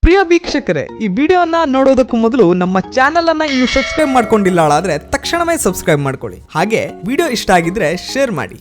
ಪ್ರಿಯ ವೀಕ್ಷಕರೇ, ಈ ವಿಡಿಯೋನ ನೋಡೋದಕ್ಕೂ ಮೊದಲು ನಮ್ಮ ಚಾನೆಲ್ ಅನ್ನ ನೀವು ಸಬ್ಸ್ಕ್ರೈಬ್ ಮಾಡ್ಕೊಂಡಿಲ್ಲ ಆದ್ರೆ ತಕ್ಷಣವೇ ಸಬ್ಸ್ಕ್ರೈಬ್ ಮಾಡ್ಕೊಳ್ಳಿ. ಹಾಗೆ ವಿಡಿಯೋ ಇಷ್ಟ ಆಗಿದ್ರೆ ಶೇರ್ ಮಾಡಿ.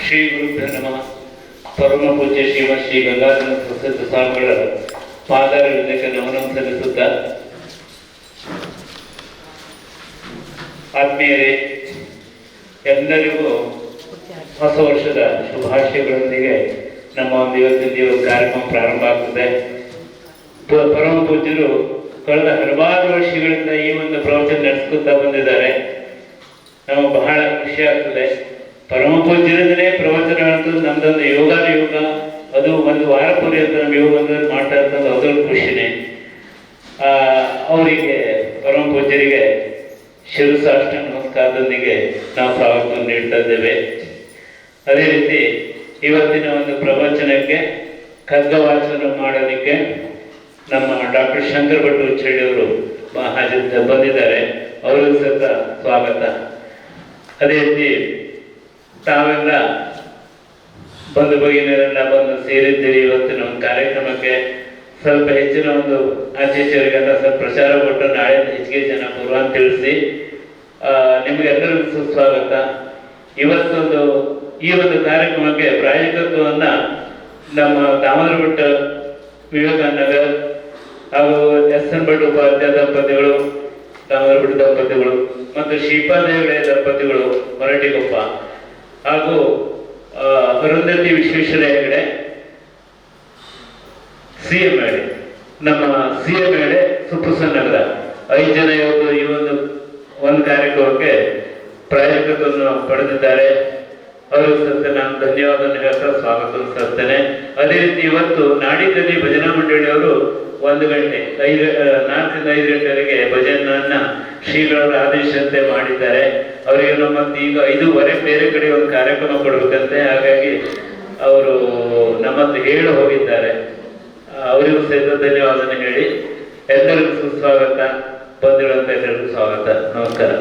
ಶ್ರೀ ಗುರುಭ್ಯ ನಮಃ. ಪರಮ ಪೂಜ್ಯ ಶ್ರೀ ಗಂಗಾಧರ ಪ್ರಸಿದ್ಧ ಸ್ವಾಮಿಗಳ ಪಾದಾರವಿಂದಕ್ಕೆ ನಮನ ಸಲ್ಲಿಸುತ್ತಾ, ಆತ್ಮೀಯರೇ, ಎಲ್ಲರಿಗೂ ಹೊಸ ವರ್ಷದ ಶುಭಾಶಯಗಳೊಂದಿಗೆ ನಮ್ಮ ಒಂದು ಇವತ್ತಿನ ಕಾರ್ಯಕ್ರಮ ಪ್ರಾರಂಭ ಆಗ್ತದೆ. ಪರಮ ಪೂಜ್ಯರು ಕಳೆದ ಹಲವಾರು ವರ್ಷಗಳಿಂದ ಈ ಒಂದು ಪ್ರವಚನ ನಡೆಸ್ಕೊತಾ ಬಂದಿದ್ದಾರೆ. ನಮಗೆ ಬಹಳ ಖುಷಿ ಆಗ್ತದೆ. ಪರಮ ಪೂಜ್ಯರಿಂದಲೇ ಪ್ರವಚನ ಹೇಳ್ತದೆ. ನಮ್ದೊಂದು ಯೋಗ ಅದು ಒಂದು ವಾರ ಪರ್ಯಂತ ನಮ್ಮ ಯೋಗ ಮಾಡ್ತಾ ಇರ್ತದೆ. ಅದೊಂದು ಖುಷಿನೇ. ಅವರಿಗೆ ಪರಮ ಪೂಜ್ಯರಿಗೆ ಶಿರಸಾಷ್ಟಾಂಗ ನಮಸ್ಕಾರದೊಂದಿಗೆ ನಾವು ಸ್ವಾಗತ ನೀಡ್ತಾ ಇದ್ದೇವೆ. ಅದೇ ರೀತಿ ಇವತ್ತಿನ ಒಂದು ಪ್ರವಚನಕ್ಕೆ ಖಡ್ಗವಾಚನ ಮಾಡೋದಕ್ಕೆ ನಮ್ಮ ಡಾಕ್ಟರ್ ಶಂಕರ್ ಭಟ್ ಉಚ್ಚಳ್ಳಿ ಅವರು ಬಂದಿದ್ದಾರೆ. ಅವರಿಗೂ ಸಹಿತ ಸ್ವಾಗತ. ಅದೇ ರೀತಿ ತಾವೆಲ್ಲ ಬಂಧು ಭಗಿನಿಯರೆಲ್ಲ ಬಂದು ಸೇರಿದ್ದೀರಿ. ಇವತ್ತಿನ ಒಂದು ಕಾರ್ಯಕ್ರಮಕ್ಕೆ ಸ್ವಲ್ಪ ಹೆಚ್ಚಿನ ಒಂದು ಆಚೆಯವರಿಗೆಲ್ಲ ಸ್ವಲ್ಪ ಪ್ರಚಾರ ಕೊಟ್ಟು ನಾಳೆ ಹೆಚ್ಚಿಗೆ ಜನ ಬರುವ ಅಂತ ತಿಳಿಸಿ ನಿಮಗೆಲ್ಲರಿಗೂ ಸುಸ್ವಾಗತ. ಇವತ್ತೊಂದು ಈ ಒಂದು ಕಾರ್ಯಕ್ರಮಕ್ಕೆ ಪ್ರಾಯೋಜಕತ್ವವನ್ನ ನಮ್ಮ ದಾಮೋದರ ಭಟ್ ವಿವೇಕಾನಗರ್ ಹಾಗೂ ಎಸ್.ಎನ್. ಭಟ್ ಉಪಾಧ್ಯಾಯ ದಂಪತಿಗಳು, ದಾಮೋದರ ಭಟ್ ದಂಪತಿಗಳು ಮತ್ತು ಶ್ರೀಪಾದೇವಳೆ ದಂಪತಿಗಳು ಹೊರಟಿಗೊಪ್ಪ ಹಾಗೂ ಅರುಂಧತಿ ವಿಶ್ವೇಶ್ವರ ಹೆಗಡೆ ಸಿಎಂ ಹೇಳಿ ನಮ್ಮ ಸಿಎಂ ಹೇಳಿ ಸುಪ್ರಸನ್ನಗರ 5 ಜನ ಇವತ್ತು ಈ ಒಂದು ಕಾರ್ಯಕ್ರಮಕ್ಕೆ ಪ್ರಾಯೋಜಕತ್ವವನ್ನು ಪಡೆದಿದ್ದಾರೆ. ಅವರು ಸತ್ಯ ನಾನು ಧನ್ಯವಾದ ಹೇಳ್ತಾ ಸ್ವಾಗತ ಸರ್ತೇನೆ. ಅದೇ ರೀತಿ ಇವತ್ತು ನಾಡಿದಲ್ಲಿ ಭಜನಾ ಮಂಡಳಿಯವರು 1 ಗಂಟೆ 4ರಿಂದ 5 ಗಂಟೆವರೆಗೆ ಭಜನನ್ನ ಶ್ರೀಗಳವರ ಆದೇಶಂತೆ ಮಾಡಿದ್ದಾರೆ. ಅವರಿಗೆ ಮತ್ತೆ ಈಗ 5:15 ಬೇರೆ ಕಡೆ ಒಂದು ಕಾರ್ಯಕ್ರಮ ಕೊಡಬೇಕಂತೆ. ಹಾಗಾಗಿ ಅವರು ನಮ್ಮನ್ನು ಹೇಳಿ ಹೋಗಿದ್ದಾರೆ. ಅವರಿಗೂ ಸಹಿತ ಧನ್ಯವಾದನೆ ಹೇಳಿ ಎಲ್ಲರಿಗೂ ಸುಸ್ವಾಗತ. ಬಂದಿರುವಂತ ಎಲ್ಲರಿಗೂ ಸ್ವಾಗತ. ನಮಸ್ಕಾರ.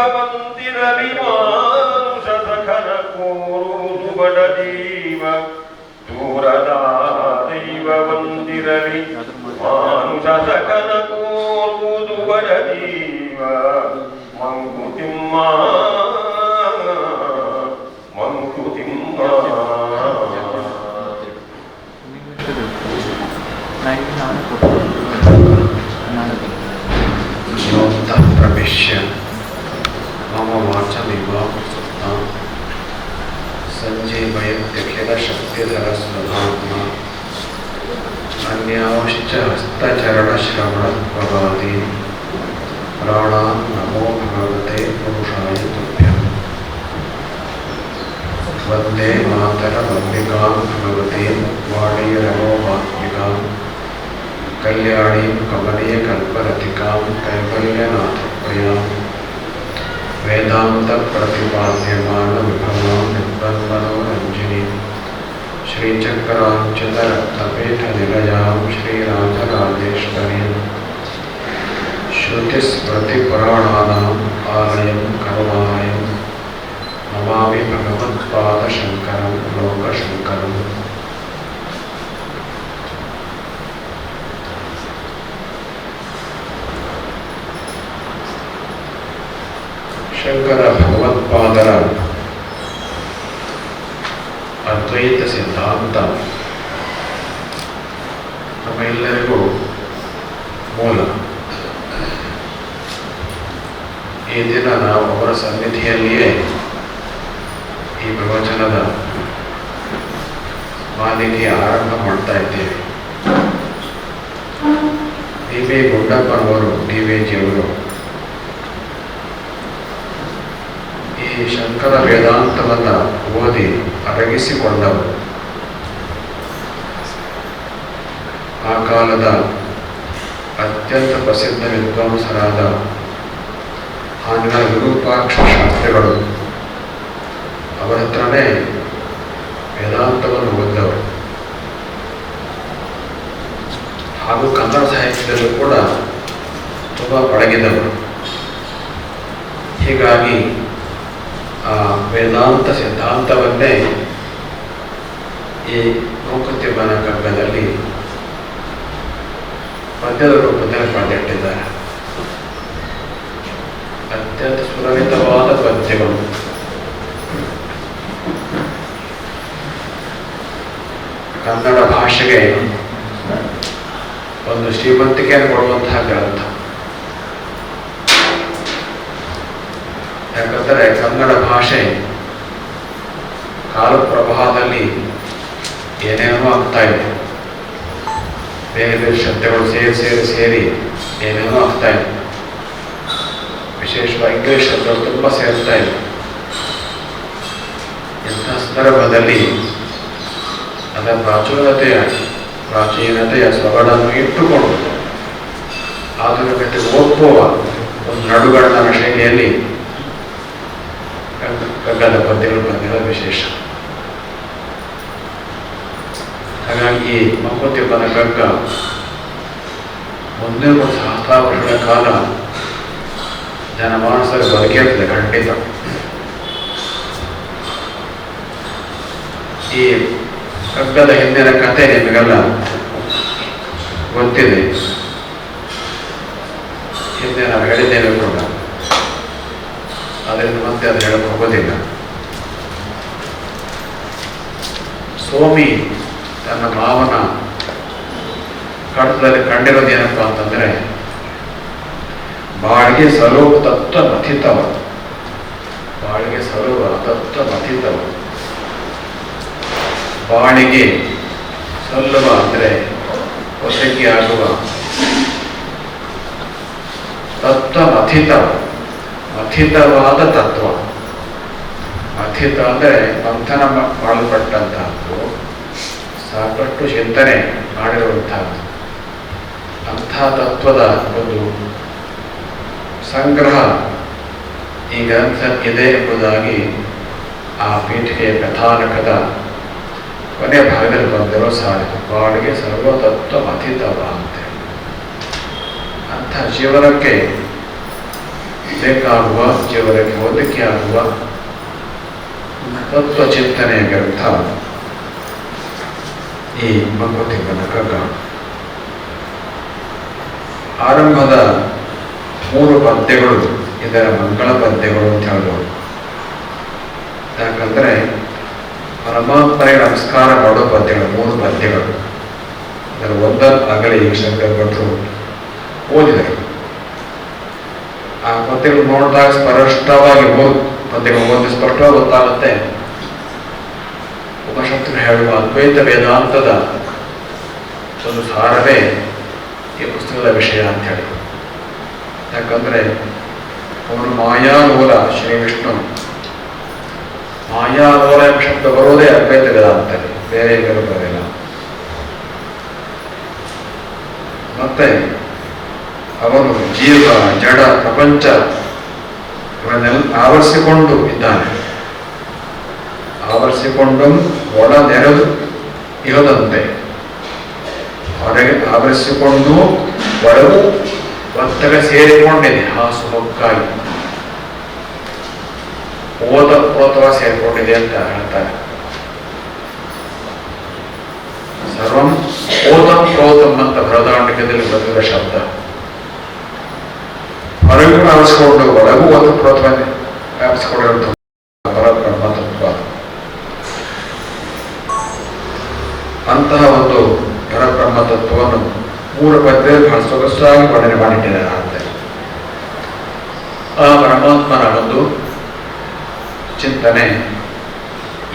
ಬಂದಿರಲಿ ಮಾನುಷ ಸಖನ ಕೋರುವುದು ಬಡ ಜೀವ ದೂರದ ದೈವ ಬಂದಿರಲಿ ಮಾನುಷ ಸಖನ ಕೋರುವುದು ಬಡ ಜೀವ ಮಂಕುತಿಮ್ಮ ಮಂಕುತಿಮ್ಮ ಪ್ರವೇಶ್ಯ ಮಮ ವಾಚಮಿವ ಸಂಜೀವಯತ್ಯಖಿಲ ಶಕ್ತಿಧರ ಸ್ವಧಾತ್ಮ ಅನ್ಯಾಶ್ಚ ಹಸ್ತಚರಣಶ್ರವಣತ್ವಗಾದಿ ಪ್ರಾಣಾನ್ ನಮೋ ಭಗವತೆ ಪುರುಷಾಯ ತುಭ್ಯಂ ವಂದೇ ಮಾತರಮಂಬಿಕಾಂ ಭಗವತೀಂ ವಾಣೀರಮೋಹಾತ್ಮಿಕಾಂ ಕಲ್ಯಾಣೀಂ ಕಮನೀಯಕಲ್ಪರತಿಕಾಂ ಕೈವಲ್ಯನಾಥಪ್ರಿಯಾಂ ವೇದಾಂತ ಪ್ರತಿಪಾದ್ಯಮಾನ ವಿಭವಾಂ ನಿರ್ಬಂಧನೋರಂಜನೀಂ ಶ್ರೀಚಕ್ರಾಂಚಿತರತ್ನಪೀಠ ನಿಲಯಾಂ ಶ್ರೀರಾಜರಾಜೇಶ್ವರೀಂ ಶ್ರುತಿಸ್ಮೃತಿಪುರಾಣಾನಾಂ ಆಲಯಂ ಕರುಣಾಲಯಂ ನಮಾಮಿ ಭಗವತ್ಪಾದಶಂಕರಂ ಲೋಕಶಂಕರಂ. ಶಂಕರ ಭಗವತ್ಪಾದರ ಅದ್ವೈತ ಸಿದ್ಧಾಂತ ನಮ್ಮೆಲ್ಲರಿಗೂ ಮೂಲ. ಈ ದಿನ ನಾವು ಅವರ ಸನ್ನಿಧಿಯಲ್ಲಿಯೇ ಈ ಪ್ರವಚನದ ಮಾಲಿಕೆ ಆರಂಭ ಮಾಡ್ತಾ ಇದ್ದೇವೆ. ಡಿ.ವಿ. ಗುಂಡಪ್ಪನವರು ಡಿ.ವಿ.ಜಿಯವರು ಈ ಶಂಕರ ವೇದಾಂತವನ್ನು ಓದಿ ಅಡಗಿಸಿಕೊಂಡವರು. ಆ ಕಾಲದ ಅತ್ಯಂತ ಪ್ರಸಿದ್ಧ ವಿದ್ವಾಂಸರಾದ ಆಂಗ್ಲ ವಿರೂಪಾಕ್ಷ ಶಾಸ್ತ್ರಿಗಳು ಅವರ ಹತ್ರನೇ ವೇದಾಂತವನ್ನು ಓದಿದವರು. ಹಾಗೂ ಕನ್ನಡ ಸಾಹಿತ್ಯದಲ್ಲೂ ಕೂಡ ತುಂಬ ಪಳಗಿದವರು. ಹೀಗಾಗಿ ಆ ವೇದಾಂತ ಸಿದ್ಧಾಂತವನ್ನೇ ಈ ಮಂಕುತಿಮ್ಮನ ಕಗ್ಗದಲ್ಲಿ ಪದ್ಯದ ರೂಪದಲ್ಲಿ ಪಡೆದಿಟ್ಟಿದ್ದಾರೆ. ಅತ್ಯಂತ ಸುಲಲಿತವಾದ ಪದ್ಯಗಳು. ಕನ್ನಡ ಭಾಷೆಗೆ ಒಂದು ಶ್ರೀಮಂತಿಕೆಯನ್ನು ಕೊಡುವಂತಹ ಗ್ರಂಥ. ಯಾಕಂದರೆ ಕನ್ನಡ ಭಾಷೆ ಕಾಲಪ್ರವಾಹದಲ್ಲಿ ಏನೇನೋ ಆಗ್ತಾ ಇದೆ. ಬೇರೆ ಬೇರೆ ಶಬ್ದಗಳು ಸೇರಿ ಏನೇನೋ ಆಗ್ತಾ ಇದೆ. ವಿಶೇಷವಾಗಿ ಇಂಗ್ಲಿಷ್ ಶಬ್ದಗಳು ತುಂಬ ಸೇರ್ತಾ ಇದೆ. ಇಂಥ ಸಂದರ್ಭದಲ್ಲಿ ಅದರ ಪ್ರಾಚೀನತೆಯ ಸೊಗಡನ್ನು ಇಟ್ಟುಕೊಂಡು ಆಧುನಿಕತೆ ಒಪ್ಪುವ ಒಂದು ನಡುಗಣ್ಣನ ಶೈಲಿಯಲ್ಲಿ ಕಗ್ಗದ ಪದ್ಯಗಳು ಬಂದಿರೋದು ವಿಶೇಷ. ಹಾಗಾಗಿ ಮಂಕುತಿಮ್ಮನ ಕಗ್ಗ ಮುಂದೆ ಒಂದು ಸಹಸ್ರ ವರ್ಷಗಳ ಕಾಲ ಜನಮಾನಸರ ಬದುಕಿರ್ತದೆ ಖಂಡಿತ. ಈ ಕಗ್ಗದ ಹಿಂದಿನ ಕಥೆ ನಿಮಗೆಲ್ಲ ಗೊತ್ತಿದೆ. ಹಿಂದೆ ನಾವು ಹೇಳಿದ್ದೇವೆ ಕೂಡ, ಅದರಿಂದ ಮತ್ತೆ ಅದು ಹೇಳಕ್ಕೆ ಹೋಗೋದಿಲ್ಲ. ಸೋಮಿ ತನ್ನ ಮಾವನ ಕಡತದಲ್ಲಿ ಕಂಡಿರೋದೇನಪ್ಪ ಅಂತಂದ್ರೆ, ಬಾಳಿಗೆ ಸಲುವ ತತ್ವ ಮಥಿತವ. ಬಾಳಿಗೆ ಸಲುವ ತತ್ವ ಮಥಿತವ. ಬಾಳಿಗೆ ಸಲ್ಲುವ ಅಂದರೆ ಒಸಗಿ ಆಗುವ ತತ್ವ ಮಥಿತವ. ಮಥಿತವಾದ ತತ್ವ. ಮಥಿತ ಅಂದರೆ ಮಂಥನ ಮಾಡಲ್ಪಟ್ಟಂತಹದ್ದು, ಸಾಕಷ್ಟು ಚಿಂತನೆ ಮಾಡಿರುವಂತಹದ್ದು. ಅಂಥ ತತ್ವದ ಒಂದು ಸಂಗ್ರಹ ಈ ಗ್ರಂಥ ಇದೆ ಎಂಬುದಾಗಿ ಆ ಪೀಠಿಕೆಯ ಕಥಾನಕದ ಕೊನೆಯ ಭಾಗದಲ್ಲಿ ಬಂದಿರೋ ಸಾಲಿತು. ಬಾಳಿಗೆ ಸರ್ವತತ್ವ ಮಥಿತವ ಅಂತೇಳಿ. ಅಂಥ ಜೀವನಕ್ಕೆ ಬೇಕಾಗುವ ಜೀವನಕ್ಕೆ ಹೊಂದಿಕೆ ಆಗುವ ತತ್ವ ಚಿಂತನೆಯ ಗ್ರಂಥ ಈ ಮಂಕುತಿಮ್ಮನ ಕಗ್ಗ. ಆರಂಭದ 3 ಪದ್ಯಗಳು ಇದರ ಮಂಗಳ ಪದ್ಯಗಳು ಅಂತ ಹೇಳ್ಬೋದು. ಯಾಕಂದ್ರೆ ಪರಮಾತ್ಮನಿಗೆ ನಮಸ್ಕಾರ ಮಾಡೋ ಪದ್ಯಗಳು 3 ಪದ್ಯಗಳು. ಅದರ ಒಂದನ್ನು ಆಗಲೇ ಈ ಶಂಕರ ಭಟ್ರು ಓದಿದರು. ಆ ಪದ್ಯಗಳು ನೋಡಿದಾಗ ಸ್ಪಷ್ಟವಾಗಿ ಪದ್ಯಗಳು ಓದಿ ಸ್ಪಷ್ಟವಾಗಿ ಗೊತ್ತಾಗುತ್ತೆ ಉಪನಿಷತ್ತರು ಹೇಳುವ ಅದ್ವೈತ ವೇದಾಂತದ ಒಂದು ಸಾರವೇ ಈ ಪುಸ್ತಕದ ವಿಷಯ ಅಂತ ಹೇಳಿ. ಯಾಕಂದ್ರೆ ಅವನು ಮಾಯಾಲೋಲ ಶ್ರೀ ವಿಷ್ಣು, ಮಾಯಾಲೋಲ ಎಂಬ ಶಬ್ದ ಬರೋದೇ ಅದ್ವೈತ ವೇದಾಂತದಲ್ಲಿ, ಬೇರೆ ಎಲ್ಲರೂ ಬರೋದಿಲ್ಲ. ಮತ್ತೆ ಅವನು ಜೀವ ಜಡ ಪ್ರಪಂಚ ಇವನ್ನೆಲ್ಲ ಆವರಿಸಿಕೊಂಡು ಇದ್ದಾನೆ. ಆವರಿಸಿಕೊಂಡು ಒಳ ನೆರೆದು ಇರೋದಂತೆ, ಹೊರಗೆ ಆವರಿಸಿಕೊಂಡು ಒಳಗೂ ಒತ್ತಗ ಸೇರಿಕೊಂಡಿದೆ. ಹಾಸು ಹೊಕ್ಕಾಗಿ ಓತಪ್ರೋತವ ಸೇರಿಕೊಂಡಿದೆ ಅಂತ ಹೇಳ್ತಾರೆ. ಸರ್ವಂ ಓತಂ ಪ್ರೋತಂ ಅಂತ ಬೃಹದಾರಣ್ಯಕದಲ್ಲಿ ಬಂದಿರುವ ಶಬ್ದ. ಹೊರಗೂ ಆವರಿಸಿಕೊಂಡು ಒಳಗೂ ಓತಪ್ರೋತವ ವ್ಯಾಪಿಸಿಕೊಂಡಿರುವಂತಹ ಪರಬ್ರಹ್ಮ ತತ್ವ. ಅಂತಹ ಒಂದು ಪರಬ್ರಹ್ಮ ತತ್ವವನ್ನು 3 ಪದ್ಯದಲ್ಲಿ ಬಹಳ ಸೊಗಸಾಗಿ ವರ್ಣನೆ ಮಾಡಿಟ್ಟಿದ್ದಾರೆ. ಅಂತ ಆ ಪರಮಾತ್ಮನ ಒಂದು ಚಿಂತನೆ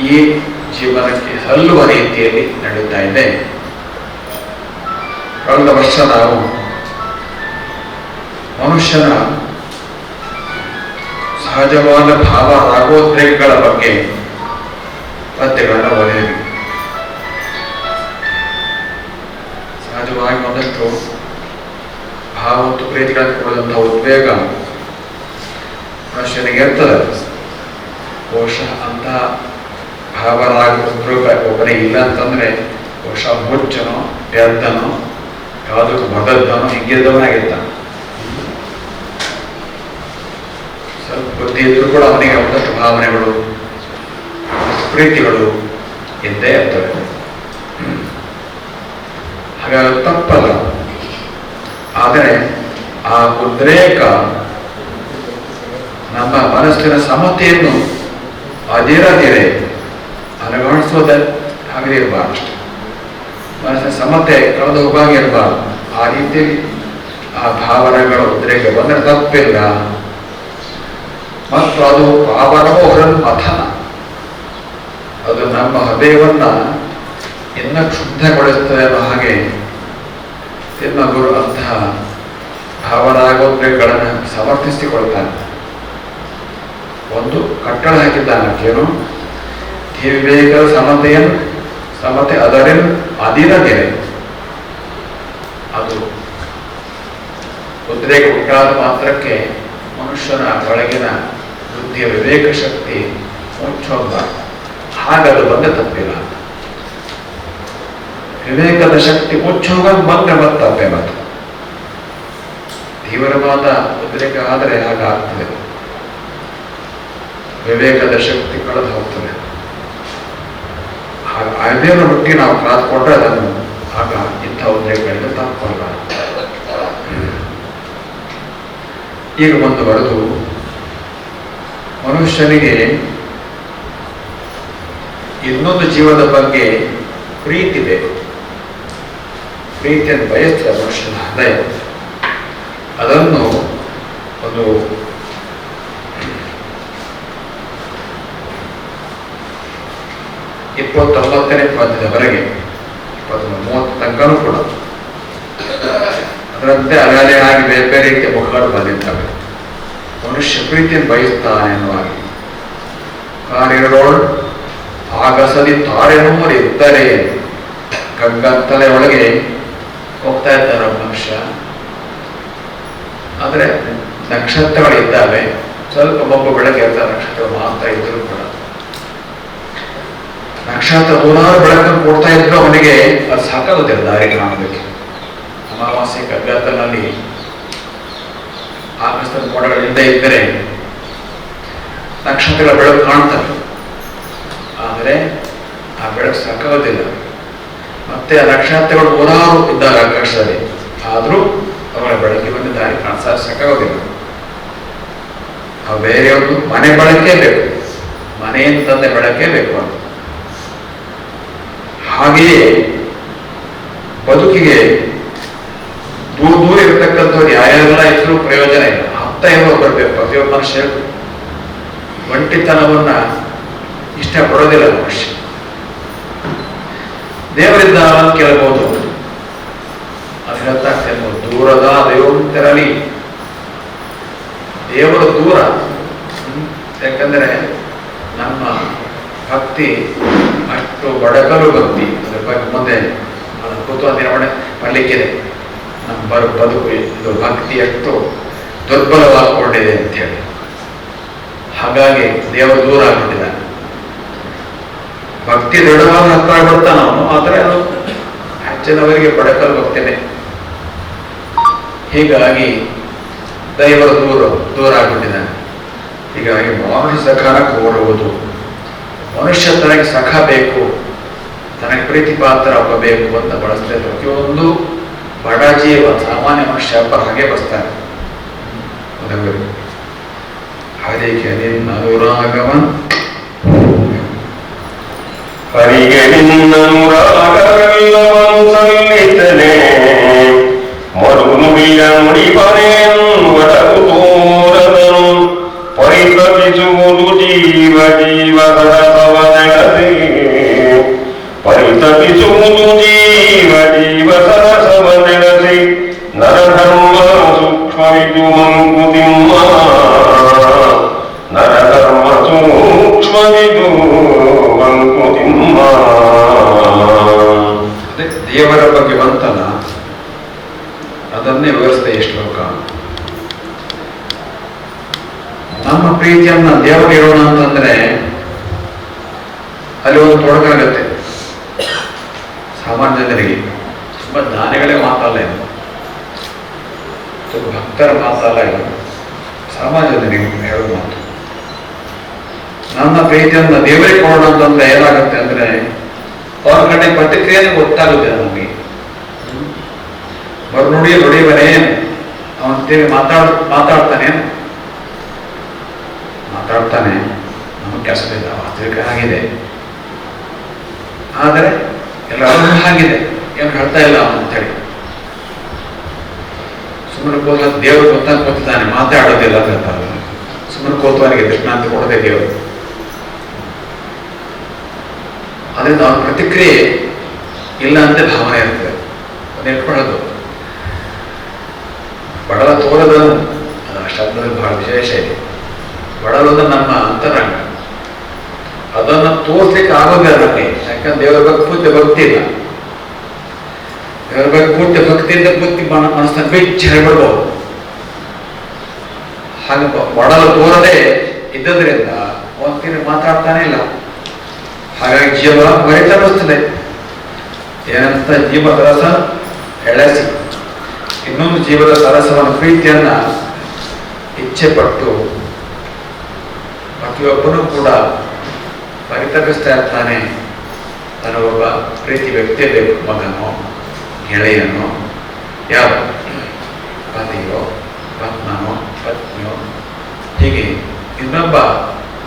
ಈ ಜೀವನಕ್ಕೆ ಸಲ್ಲುವ ರೀತಿಯಲ್ಲಿ ನಡೀತಾ ಇದೆ. ಕಳೆದ ವರ್ಷ ನಾವು ಮನುಷ್ಯನ ಸಹಜವಾದ ಭಾವ ರಾಗೋದ್ರೇಕಗಳ ಬಗ್ಗೆ ಪದ್ಯಗಳನ್ನು ಓದಿದ್ವಿ. ಸಹಜವಾಗಿ ಒಂದಷ್ಟು ಭಾವ ಮತ್ತು ಪ್ರೀತಿಗಳನ್ನು ಕೊಡುವಂತಹ ಉದ್ವೇಗ ಮನುಷ್ಯನಿಗೆ ಇರ್ತದೆ. ಬಹುಶಃ ಅಂತಹ ಭಾವರಾಗ ಒಬ್ಬರಿಗೆ ಇಲ್ಲ ಅಂತಂದ್ರೆ ಬಹುಶಃ ಹುಚ್ಚನೋ ವ್ಯರ್ಥನೋ ಯಾವುದಕ್ಕೂ ಬದದ್ದನೋ ಹಿಂಗಿದ್ದವನಾಗಿರ್ತಾನೆ. ಸ್ವಲ್ಪ ಬುದ್ಧಿ ಇದ್ರೂ ಕೂಡ ಅವನಿಗೆ ಒಂದಷ್ಟು ಭಾವನೆಗಳು ಪ್ರೀತಿಗಳು ಇದ್ದೇ ಇರ್ತವೆ. ಹಾಗಾಗಿ ತಪ್ಪಲ್ಲ. ಆದರೆ ಆ ಉದ್ರೇಕ ನಮ್ಮ ಮನಸ್ಸಿನ ಸಮತೆಯನ್ನು ಅದಿರದಿರೆ ಅನುಗಣಿಸೋದ ಹಾಗೆ ಇರಬಾರ್ದು. ಅಷ್ಟೆ, ಮನಸ್ಸಿನ ಸಮತೆ ಕಳೆದು ಹೋಗಾಗೆ ಇರಬಾರ್ದು. ಆ ರೀತಿಯಲ್ಲಿ ಆ ಭಾವನೆಗಳ ಉದ್ರೇಕ ಬಂದರೆ ತಪ್ಪಿಲ್ಲ. ಮತ್ತು ಅದು ಪಾವನವೋ ಮಥನ, ಅದು ನಮ್ಮ ಹೃದಯವನ್ನ ಇನ್ನ ಶುದ್ಧಗೊಳಿಸ್ತದೆ ಅನ್ನೋ ಹಾಗೆ ನಿಮ್ಮ ಗುರು ಅಂತಹ ಭಾವನಾಗೋದ್ರೇಕಗಳನ್ನು ಸಮರ್ಥಿಸಿಕೊಳ್ತಾನೆ. ಒಂದು ಕಟ್ಟಡ ಹಾಕಿದ್ದಾನೆ. ಏನು ಈ ವಿವೇಕದ ಸಮತೆ ಅದರಿನ್ ಅದಿರದಿರೆ. ಅದು ಉದ್ರೇಕ ಉಂಟಾದ ಮಾತ್ರಕ್ಕೆ ಮನುಷ್ಯನ ಒಳಗಿನ ಬುದ್ಧಿಯ ವಿವೇಕ ಶಕ್ತಿ ಮುಚ್ಚೋಗ್ಬಾರ್ದು. ಹಾಗದು ಬಂದ ತಪ್ಪಿಲ್ಲ. ವಿವೇಕದ ಶಕ್ತಿ ಮುಚ್ಚೋಗ ಬಂದ್ರೆ ತಪ್ಪೆ. ಮತ್ತು ತೀವ್ರವಾದ ಉದ್ರೇಕ ಆದರೆ ಹಾಗಾಗ್ತದೆ, ವಿವೇಕದ ಶಕ್ತಿ ಕಳೆದು ಹೋಗ್ತದೆ. ಅದೇನು ಬಿಟ್ಟು ನಾವು ಕಾದ್ಕೊಂಡ್ರೆ ಅದನ್ನು ಆಗ ಇಂಥ ಉದ್ರೇಕಗಳಿಂದ ತಪ್ಪಲ್ಲ. ಈಗ ಮುಂದುವರೆದು ಮನುಷ್ಯನಿಗೆ ಇನ್ನೊಂದು ಜೀವದ ಬಗ್ಗೆ ಪ್ರೀತಿ ಬೇಕು. ಪ್ರೀತಿಯನ್ನು ಬಯಸ್ತದೆ ಮನುಷ್ಯನ ಹೃದಯ. ಅದನ್ನು ಒಂದು 29ನೇ ಪದ್ಯದವರೆಗೆ 30 ತನಕನೂ ಕೂಡ ಅದರಂತೆ ಅಲೆ ಆಗಿ ಬೇರೆ ಬೇರೆ ರೀತಿಯ ಮುಖಗಳು ಬಂದಿರ್ತವೆ. ಮನುಷ್ಯ ಪ್ರೀತಿಯನ್ನು ಬಯಸ್ತಾನೆ ಎನ್ನುವಾಗಿ ಕಾರಿರೋಳು ಆಗಸದಿ ತಾರೆನೂರು ಇದ್ದರೆ ಗಂಗತ್ತಲೆ ಒಳಗೆ ಹೋಗ್ತಾ ಇದ್ದಾರೆ ಮನುಷ್ಯ. ಆದರೆ ನಕ್ಷತ್ರಗಳಿದ್ದಾವೆ, ಸ್ವಲ್ಪ ಮಬ್ಬು ಬೆಳಗ್ಗೆ ಇರ್ತಾರೆ, ನಕ್ಷತ್ರಗಳು ಮಾತ್ರ ಇದ್ದರೂ ಕೂಡ ನಕ್ಷತ್ರ ನೂರಾರು ಬೆಳಕನ್ನು ಕೊಡ್ತಾ ಇದ್ರು ಅವನಿಗೆ ಅದು ಸಾಕಾಗುತ್ತಿಲ್ಲ ದಾರಿ ಕಾಣೋದಕ್ಕೆ. ಅಮಾವಾಸ್ಯೆ ಕಗ್ಗತ್ತಲಿನಲ್ಲಿ ಆಕಾಶದ ಮೋಡಗಳಿಂದ ಇದ್ದರೆ ನಕ್ಷತ್ರಗಳ ಬೆಳಕು ಕಾಣ್ತವೆ, ಆದರೆ ಆ ಬೆಳಕು ಸಾಕಾಗೋದಿಲ್ಲ. ಮತ್ತೆ ಆ ನಕ್ಷತ್ರಗಳು ನೂರಾರು ಇದ್ದಾರೆ ಆಕಾಶದಲ್ಲಿ, ಆದರೂ ಅವರ ಬೆಳಕಿಗೆ ಬಂದ ದಾರಿ ಸಾಕಾಗೋದಿಲ್ಲ. ನಾವು ಬೇರೆಯವರು ಮನೆ ಬಳಕೆ ಬೇಕು, ಮನೆಯಿಂದ ತಂದೆ ಬೆಳಕೆ ಬೇಕು ಅಂತ. ಹಾಗೆಯೇ ಬದುಕಿಗೆ ದೂರ ದೂರ ಇರತಕ್ಕಂಥವ್ರು ಯಾರೆಲ್ಲ ಇದ್ರೂ ಪ್ರಯೋಜನ ಇಲ್ಲ, ಹತ್ತ ಏನೋ ಬರಬೇಕು. ಪ್ರತಿಯೊಬ್ಬ ಮನುಷ್ಯ ಒಂಟಿತನವನ್ನ ಇಷ್ಟಪಡೋದಿಲ್ಲ ಮನುಷ್ಯ. ದೇವರಿಂದ ಕೇಳಬಹುದು, ಅದು ಹೇಳ್ತಾ ದೂರದ ದೈವಂತರಲಿ. ದೇವರ ದೂರ, ಯಾಕಂದ್ರೆ ನಮ್ಮ ಭಕ್ತಿ ಅಷ್ಟು ಬಡಕಲು ಭಕ್ತಿ. ಅದ್ರ ಬಗ್ಗೆ ಮುಂದೆ ಅದ್ಭುತವಾದ ನಿರ್ವಹಣೆ ಮಾಡಲಿಕ್ಕಿದೆ. ನಮ್ಮ ಬದುಕು ಇದು ಭಕ್ತಿ ಎಷ್ಟು ದುರ್ಬಲವಾಗಿಕೊಂಡಿದೆ ಅಂತ ಹೇಳಿ. ಹಾಗಾಗಿ ದೇವರು ದೂರ ಆಗ್ಬಿಟ್ಟಿದ್ದಾನೆ. ಭಕ್ತಿ ದೃಢವಾದ ಹತ್ರ ಆಗ್ಬಿಡ್ತಾನ ಅವನು, ಆದರೆ ಅದು ಹೆಚ್ಚಿನವರಿಗೆ ಬಡಕಲು ಭಕ್ತಿನೇ. ಹೀಗಾಗಿ ದೈವರ ದೂರ ಆಗ್ಬಿಟ್ಟಿದ್ದಾನೆ. ಹೀಗಾಗಿ ಮನುಷ್ಯ ಸಖನ ಕೋರುವುದು, ಮನುಷ್ಯ ತನಗೆ ಸಖ ಬೇಕು, ತನಗೆ ಪ್ರೀತಿ ಪಾತ್ರ ಒಬ್ಬ ಬೇಕು ಅಂತ ಬಳಸ್ತಾರೆ. ಪ್ರತಿಯೊಂದು ಬಡ ಜೀವ ಸಾಮಾನ್ಯ ಮನುಷ್ಯ ಒಬ್ಬ ಹಾಗೆ ಬಸ್ತಾನೆ. ಹರಿಗೆ ನಿನ್ನ ಅನುರಾಗವನ್ ಹರಿಗೆ ನಿನ್ನ ಅನುರಾಗವೆಲ್ಲವನು ಸಲ್ಲಿಸನೆ ಮರುನುಡಿಯ ನುಡಿಪನೆಯನ್ನು ಒಡಗು ತೋರದನು ಪರಿತಪಿಸುವುದು ಜೀವ ಸರಸವ ನೆನಸಿ ಪರಿತಪಿಸುವುದು ಜೀವ ಸರಸವ ನೆನಸಿ ನರಧರ್ಮ ಸೂಕ್ಷ್ಮವಿದು ಮಂಕುತಿಮ್ಮ ನರಧರ್ಮ ಸೂಕ್ಷ್ಮವಿದು ಮಂಕುತಿಮ್ಮ. ದೇವರ ಬಗ್ಗೆ ಬಂತಲ್ಲ, ಅದನ್ನೇ ವಿವರಿಸಿದೆ ಈ ಶ್ಲೋಕ. ನಮ್ಮ ಪ್ರೀತಿಯನ್ನ ದೇವರಿಗೆ ಇರೋಣ ಅಂತಂದ್ರೆ ಅಲ್ಲಿ ಒಂದು ತೊಡಕಾಗತ್ತೆ. ಸಾಮಾನ್ಯ ಜನರಿಗೆ, ತುಂಬಾ ಜ್ಞಾನಿಗಳೇ ಮಾತಲ್ಲ ಇದು, ಭಕ್ತರ ಮಾತಲ್ಲ ಇದು, ಸಾಮಾನ್ಯ ಜನರಿಗೆ ಹೇಳೋ ಮಾತು. ನನ್ನ ಪ್ರೀತಿಯನ್ನ ದೇವರಿಗೆ ಕೊಡೋಣ ಅಂತಂದ್ರೆ ಏನಾಗುತ್ತೆ ಅಂದ್ರೆ ಅವ್ರ ಕಡೆ ಪ್ರತಿಕ್ರಿಯೆನೇ ಗೊತ್ತಾಗುತ್ತೆ ನಮಗೆ. ಮರುನುಡಿ ನುಡಿವನೇ ಅವನಂತೇಳಿ ಮಾತಾಡ್ತಾನೆ ನಮಗೆ ಕೆಲಸದಿಂದ ವಾಸ್ತವಿಕ ಆಗಿದೆ, ಆದರೆ ಎಲ್ಲರೂ ಆಗಿದೆ, ಏನು ಹೇಳ್ತಾ ಇಲ್ಲ ಅವನಂತೇಳಿ ಸುಮ್ಮನೆ ಕೂತ ದೇವರು ಗೊತ್ತಾಗ್ತಿದ್ದಾನೆ, ಮಾತಾಡೋದಿಲ್ಲ ಅಂತ ಹೇಳ್ತಾರೆ. ಸುಮ್ಮನೆ ಕೂತವನಿಗೆ ದೃಷ್ಟಾಂತ ಕೊಡದೆ ದೇವರು. ಅದರಿಂದ ಅವನ ಪ್ರತಿಕ್ರಿಯೆ ಇಲ್ಲ ಅಂತ ಭಾವನೆ ಇರ್ತದೆ. ನೆನ್ಕೊಳ್ಳೋದು ಬಡವ ತೋರದನು, ಅದರ ಶಬ್ದದಲ್ಲಿ ಬಹಳ ವಿಶೇಷ ಇದೆ. ಬಡವದ ನಮ್ಮ ಅಂತರಂಗ, ಅದನ್ನು ತೋರಿಸ್ಲಿಕ್ಕೆ ಆಗೋದಿಲ್ಲ ನಮಗೆ. ಯಾಕಂದ್ರೆ ದೇವರ ಬಗ್ಗೆ ಪೂರ್ತಿ ಭಕ್ತಿ ಇಲ್ಲ. ದೇವರ ಬಗ್ಗೆ ಪೂರ್ತಿ ಭಕ್ತಿಯಿಂದ ಪೂರ್ತಿ ಮನಸ್ಸನ್ನು ಬಿಚ್ಚಿ ಹೇಳ್ಬಿಡ್ಬೋದು. ಹಾಗೆ ಬಡವ ತೋರದೆ ಇದ್ದದ್ರಿಂದ ಒಂದ್ತಿರಿ ಮಾತಾಡ್ತಾನೆ ಇಲ್ಲ. ಹಾಗಾಗಿ ಜೀವ ಬರಿತರಿಸ್ತದೆ. ಏನಂತ ಜೀವದ ರಸ ಎಳೆಸಿ ಇನ್ನೊಂದು ಜೀವದ ಸರಸವನ್ನ ಪ್ರೀತಿಯನ್ನ ಇಚ್ಛೆ ಪಟ್ಟು ಪ್ರತಿಯೊಬ್ಬನೂ ಕೂಡ ಪರಿತಪಿಸ್ತಾ ಇರ್ತಾನೆ. ನನಗೊಬ್ಬ ಪ್ರೀತಿ ವ್ಯಕ್ತಿ ಬೇಕು, ಮಗನೋ ಗೆಳೆಯನೋ ಯಾರು, ಪತಿಯೋ ಪತ್ನನೋ ಪತ್ನಿಯೋ, ಹೀಗೆ ಇನ್ನೊಬ್ಬ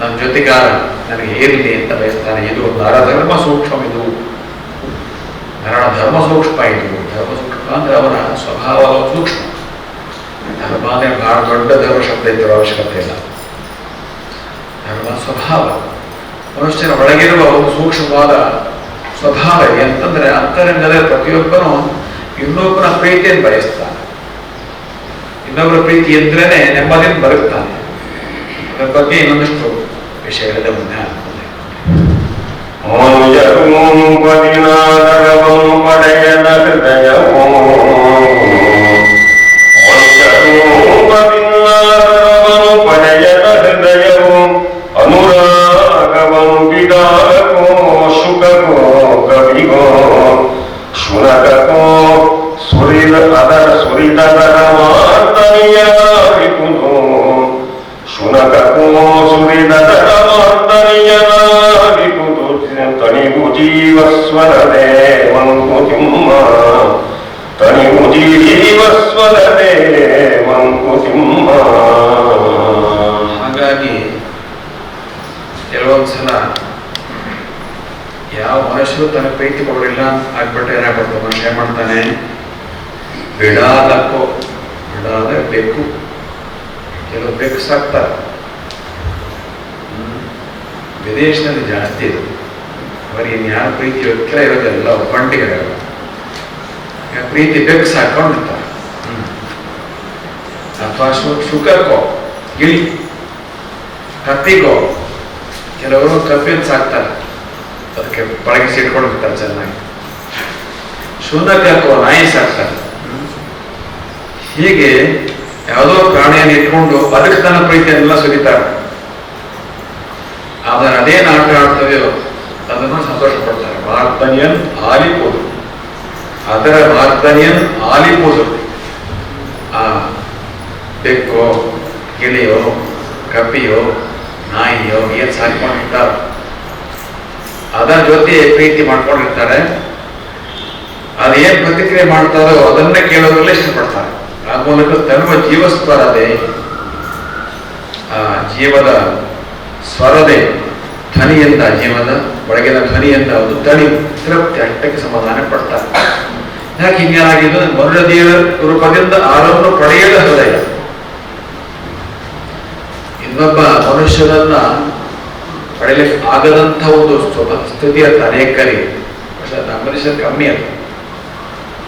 ನನ್ನ ಜೊತೆಗಾರ ನನಗೆ ಏರಿದೆ ಅಂತ ಬಯಸ್ತಾನೆ. ಇದು ನರಧರ್ಮ ಸೂಕ್ಷ್ಮ, ಇದು ನರಧರ್ಮ ಸೂಕ್ಷ್ಮ. ಇದು ಧರ್ಮ ಸೂಕ್ಷ್ಮ ಅಂದ್ರೆ ಅವನ ಸ್ವಭಾವ ಸೂಕ್ಷ್ಮ. ಧರ್ಮ ಅಂದ್ರೆ ಬಹಳ ದೊಡ್ಡ ಧರ್ಮ ಶಬ್ದ ಇದ್ದರೂ ಅವಶ್ಯಕತೆ ಇಲ್ಲ. ಧರ್ಮ ಸ್ವಭಾವ, ಮನುಷ್ಯನ ಒಳಗಿರುವ ಒಂದು ಸೂಕ್ಷ್ಮವಾದ ಸ್ವಭಾವ ಅಂತಂದ್ರೆ ಅಂತರಂಗದ ಪ್ರತಿಯೊಬ್ಬನು ಇನ್ನೊಬ್ಬನ ಪ್ರೀತಿಯನ್ನು ಬಯಸ್ತಾನೆ. ಇನ್ನೊಬ್ಬರ ಪ್ರೀತಿ ಇದ್ರೇನೆ ನೆಮ್ಮದಿಯಿಂದ ಬರುತ್ತಾನೆ. ಅದರ ಬಗ್ಗೆ ಇನ್ನೊಂದಷ್ಟು ವಿಷಯಗಳಿಂದ ಮುಂದೆ ಆಗ್ತದೆ. ಮನುಜರು ಪದಿನಾದರವನು ಪಡೆಯದ ಹೃದಯವೋ ಮನುಜರು ಪದಿನಾದರವನು ಪಡೆಯದ ಹೃದಯವು ಅನುರಾಗವನು ಬಿಡಾಗೋ ಶುಕಗೋ ಕವಿಗೋ ಶುನಕೋ ಸುರಿದ ಅದರ ಸುರಿದರ ಮಾತನಿಯ ಕೆಲವೊಂದ್ಸಲ ಯಾವ ಮನುಷ್ಯರು ತನಗೆ ಪ್ರೀತಿ ಕೊಡಲಿಲ್ಲ ಆಗ್ಬಿಟ್ಟು ಏನಾಗ್ಬಿಡ್ತು, ಮನುಷ್ಯ ಏನ್ ಮಾಡ್ತಾನೆ, ಬಿಡಾದಕ್ಕೋ ಬಿಡಾದ ಬೆಕ್ಕು, ಕೆಲವು ಬೆಕ್ಕು ಸಾಕ್ತಾರೆ. ವಿದೇಶದಲ್ಲಿ ಜಾಸ್ತಿ ಇದೆ. ಅವರಿಗೆ ಇನ್ಯಾರ ಪ್ರೀತಿ ವ್ಯಕ್ತಿರ ಇರೋದೆಲ್ಲ ಒಬ್ಬಂಟಿಗರಲ್ಲ, ಪ್ರೀತಿ ಬೆಕ್ಕು ಸಾಕೊಂಡಿರ್ತಾರೆ. ಅಥವಾ ಶುಕರ್ಕೋ, ಗಿಳಿ, ಕಪ್ಪಿಗೋ, ಕೆಲವರು ಕಪ್ಪಿನ ಸಾಕ್ತಾರೆ, ಅದಕ್ಕೆ ಪಳಗಿಸಿ ಇಟ್ಕೊಂಡಿರ್ತಾರೆ ಚೆನ್ನಾಗಿ. ಶೂನ್ಯಕ್ಕೋ ನಾಯಿ ಸಾಕ್ತಾರೆ. ಹೀಗೆ ಯಾವುದೋ ಪ್ರಾಣಿಯನ್ನು ಇಟ್ಕೊಂಡು ಅದಕ್ಕೆ ತನ್ನ ಪ್ರೀತಿಯನ್ನೆಲ್ಲ ಸುರಿತಾರೆ. ಆದರೆ ಅದೇನು ಆಟ ಆಡ್ತದೆಯೋ ಅದನ್ನು ಸಂತೋಷ ಪಡ್ತಾರೆ. ಮಾರ್ದನಿಯನ್ ಆಲಿಪೋದು, ಅದರ ಮಾರ್ದನಿಯನ್ ಆಲಿಪೋದು. ಆ ಬೆಕ್ಕೋ, ಗಿಳಿಯೋ, ಕಪ್ಪಿಯೋ, ನಾಯಿಯೋ ಏನ್ ಸಾಕೊಂಡಿರ್ತಾರೆ ಅದರ ಜೊತೆ ಪ್ರೀತಿ ಮಾಡ್ಕೊಂಡಿರ್ತಾರೆ. ಅದೇನ್ ಪ್ರತಿಕ್ರಿಯೆ ಮಾಡ್ತಾರೋ ಅದನ್ನ ಕೇಳೋದ್ರಲ್ಲೇ ಇಷ್ಟಪಡ್ತಾರೆ. ಆ ಮೂಲಕ ತರುವ ಜೀವಸ್ವರದೆ, ಆ ಜೀವದ ಸ್ವರದೆ, ಧ್ವನಿಯಿಂದ, ಜೀವದ ಒಳಗಿನ ಧ್ವನಿಯಿಂದ ಒಂದು ತಳಿ ತೃಪ್ತಿ, ಅಷ್ಟಕ್ಕೆ ಸಮಾಧಾನ ಪಡ್ತಾರೆ. ಯಾಕೆ ಹಿಂಗೇನಾಗಿದ್ದು, ಮರುಳದಿಯ ರೂಪದಿಂದ ಆರನ್ನು ಪಡೆಯದ ಹೃದಯ. ಇನ್ನೊಬ್ಬ ಮನುಷ್ಯರನ್ನ ಪಡೆಯಲಿಕ್ಕೆ ಆಗದಂಥ ಒಂದು ಸ್ಥಿತಿ ಅಂತ ಅನೇಕರಿಗೆ, പക്ഷെ ನಮ್ಮ ಮನುಷ್ಯರು ಕಮ್ಮಿ ಅದು.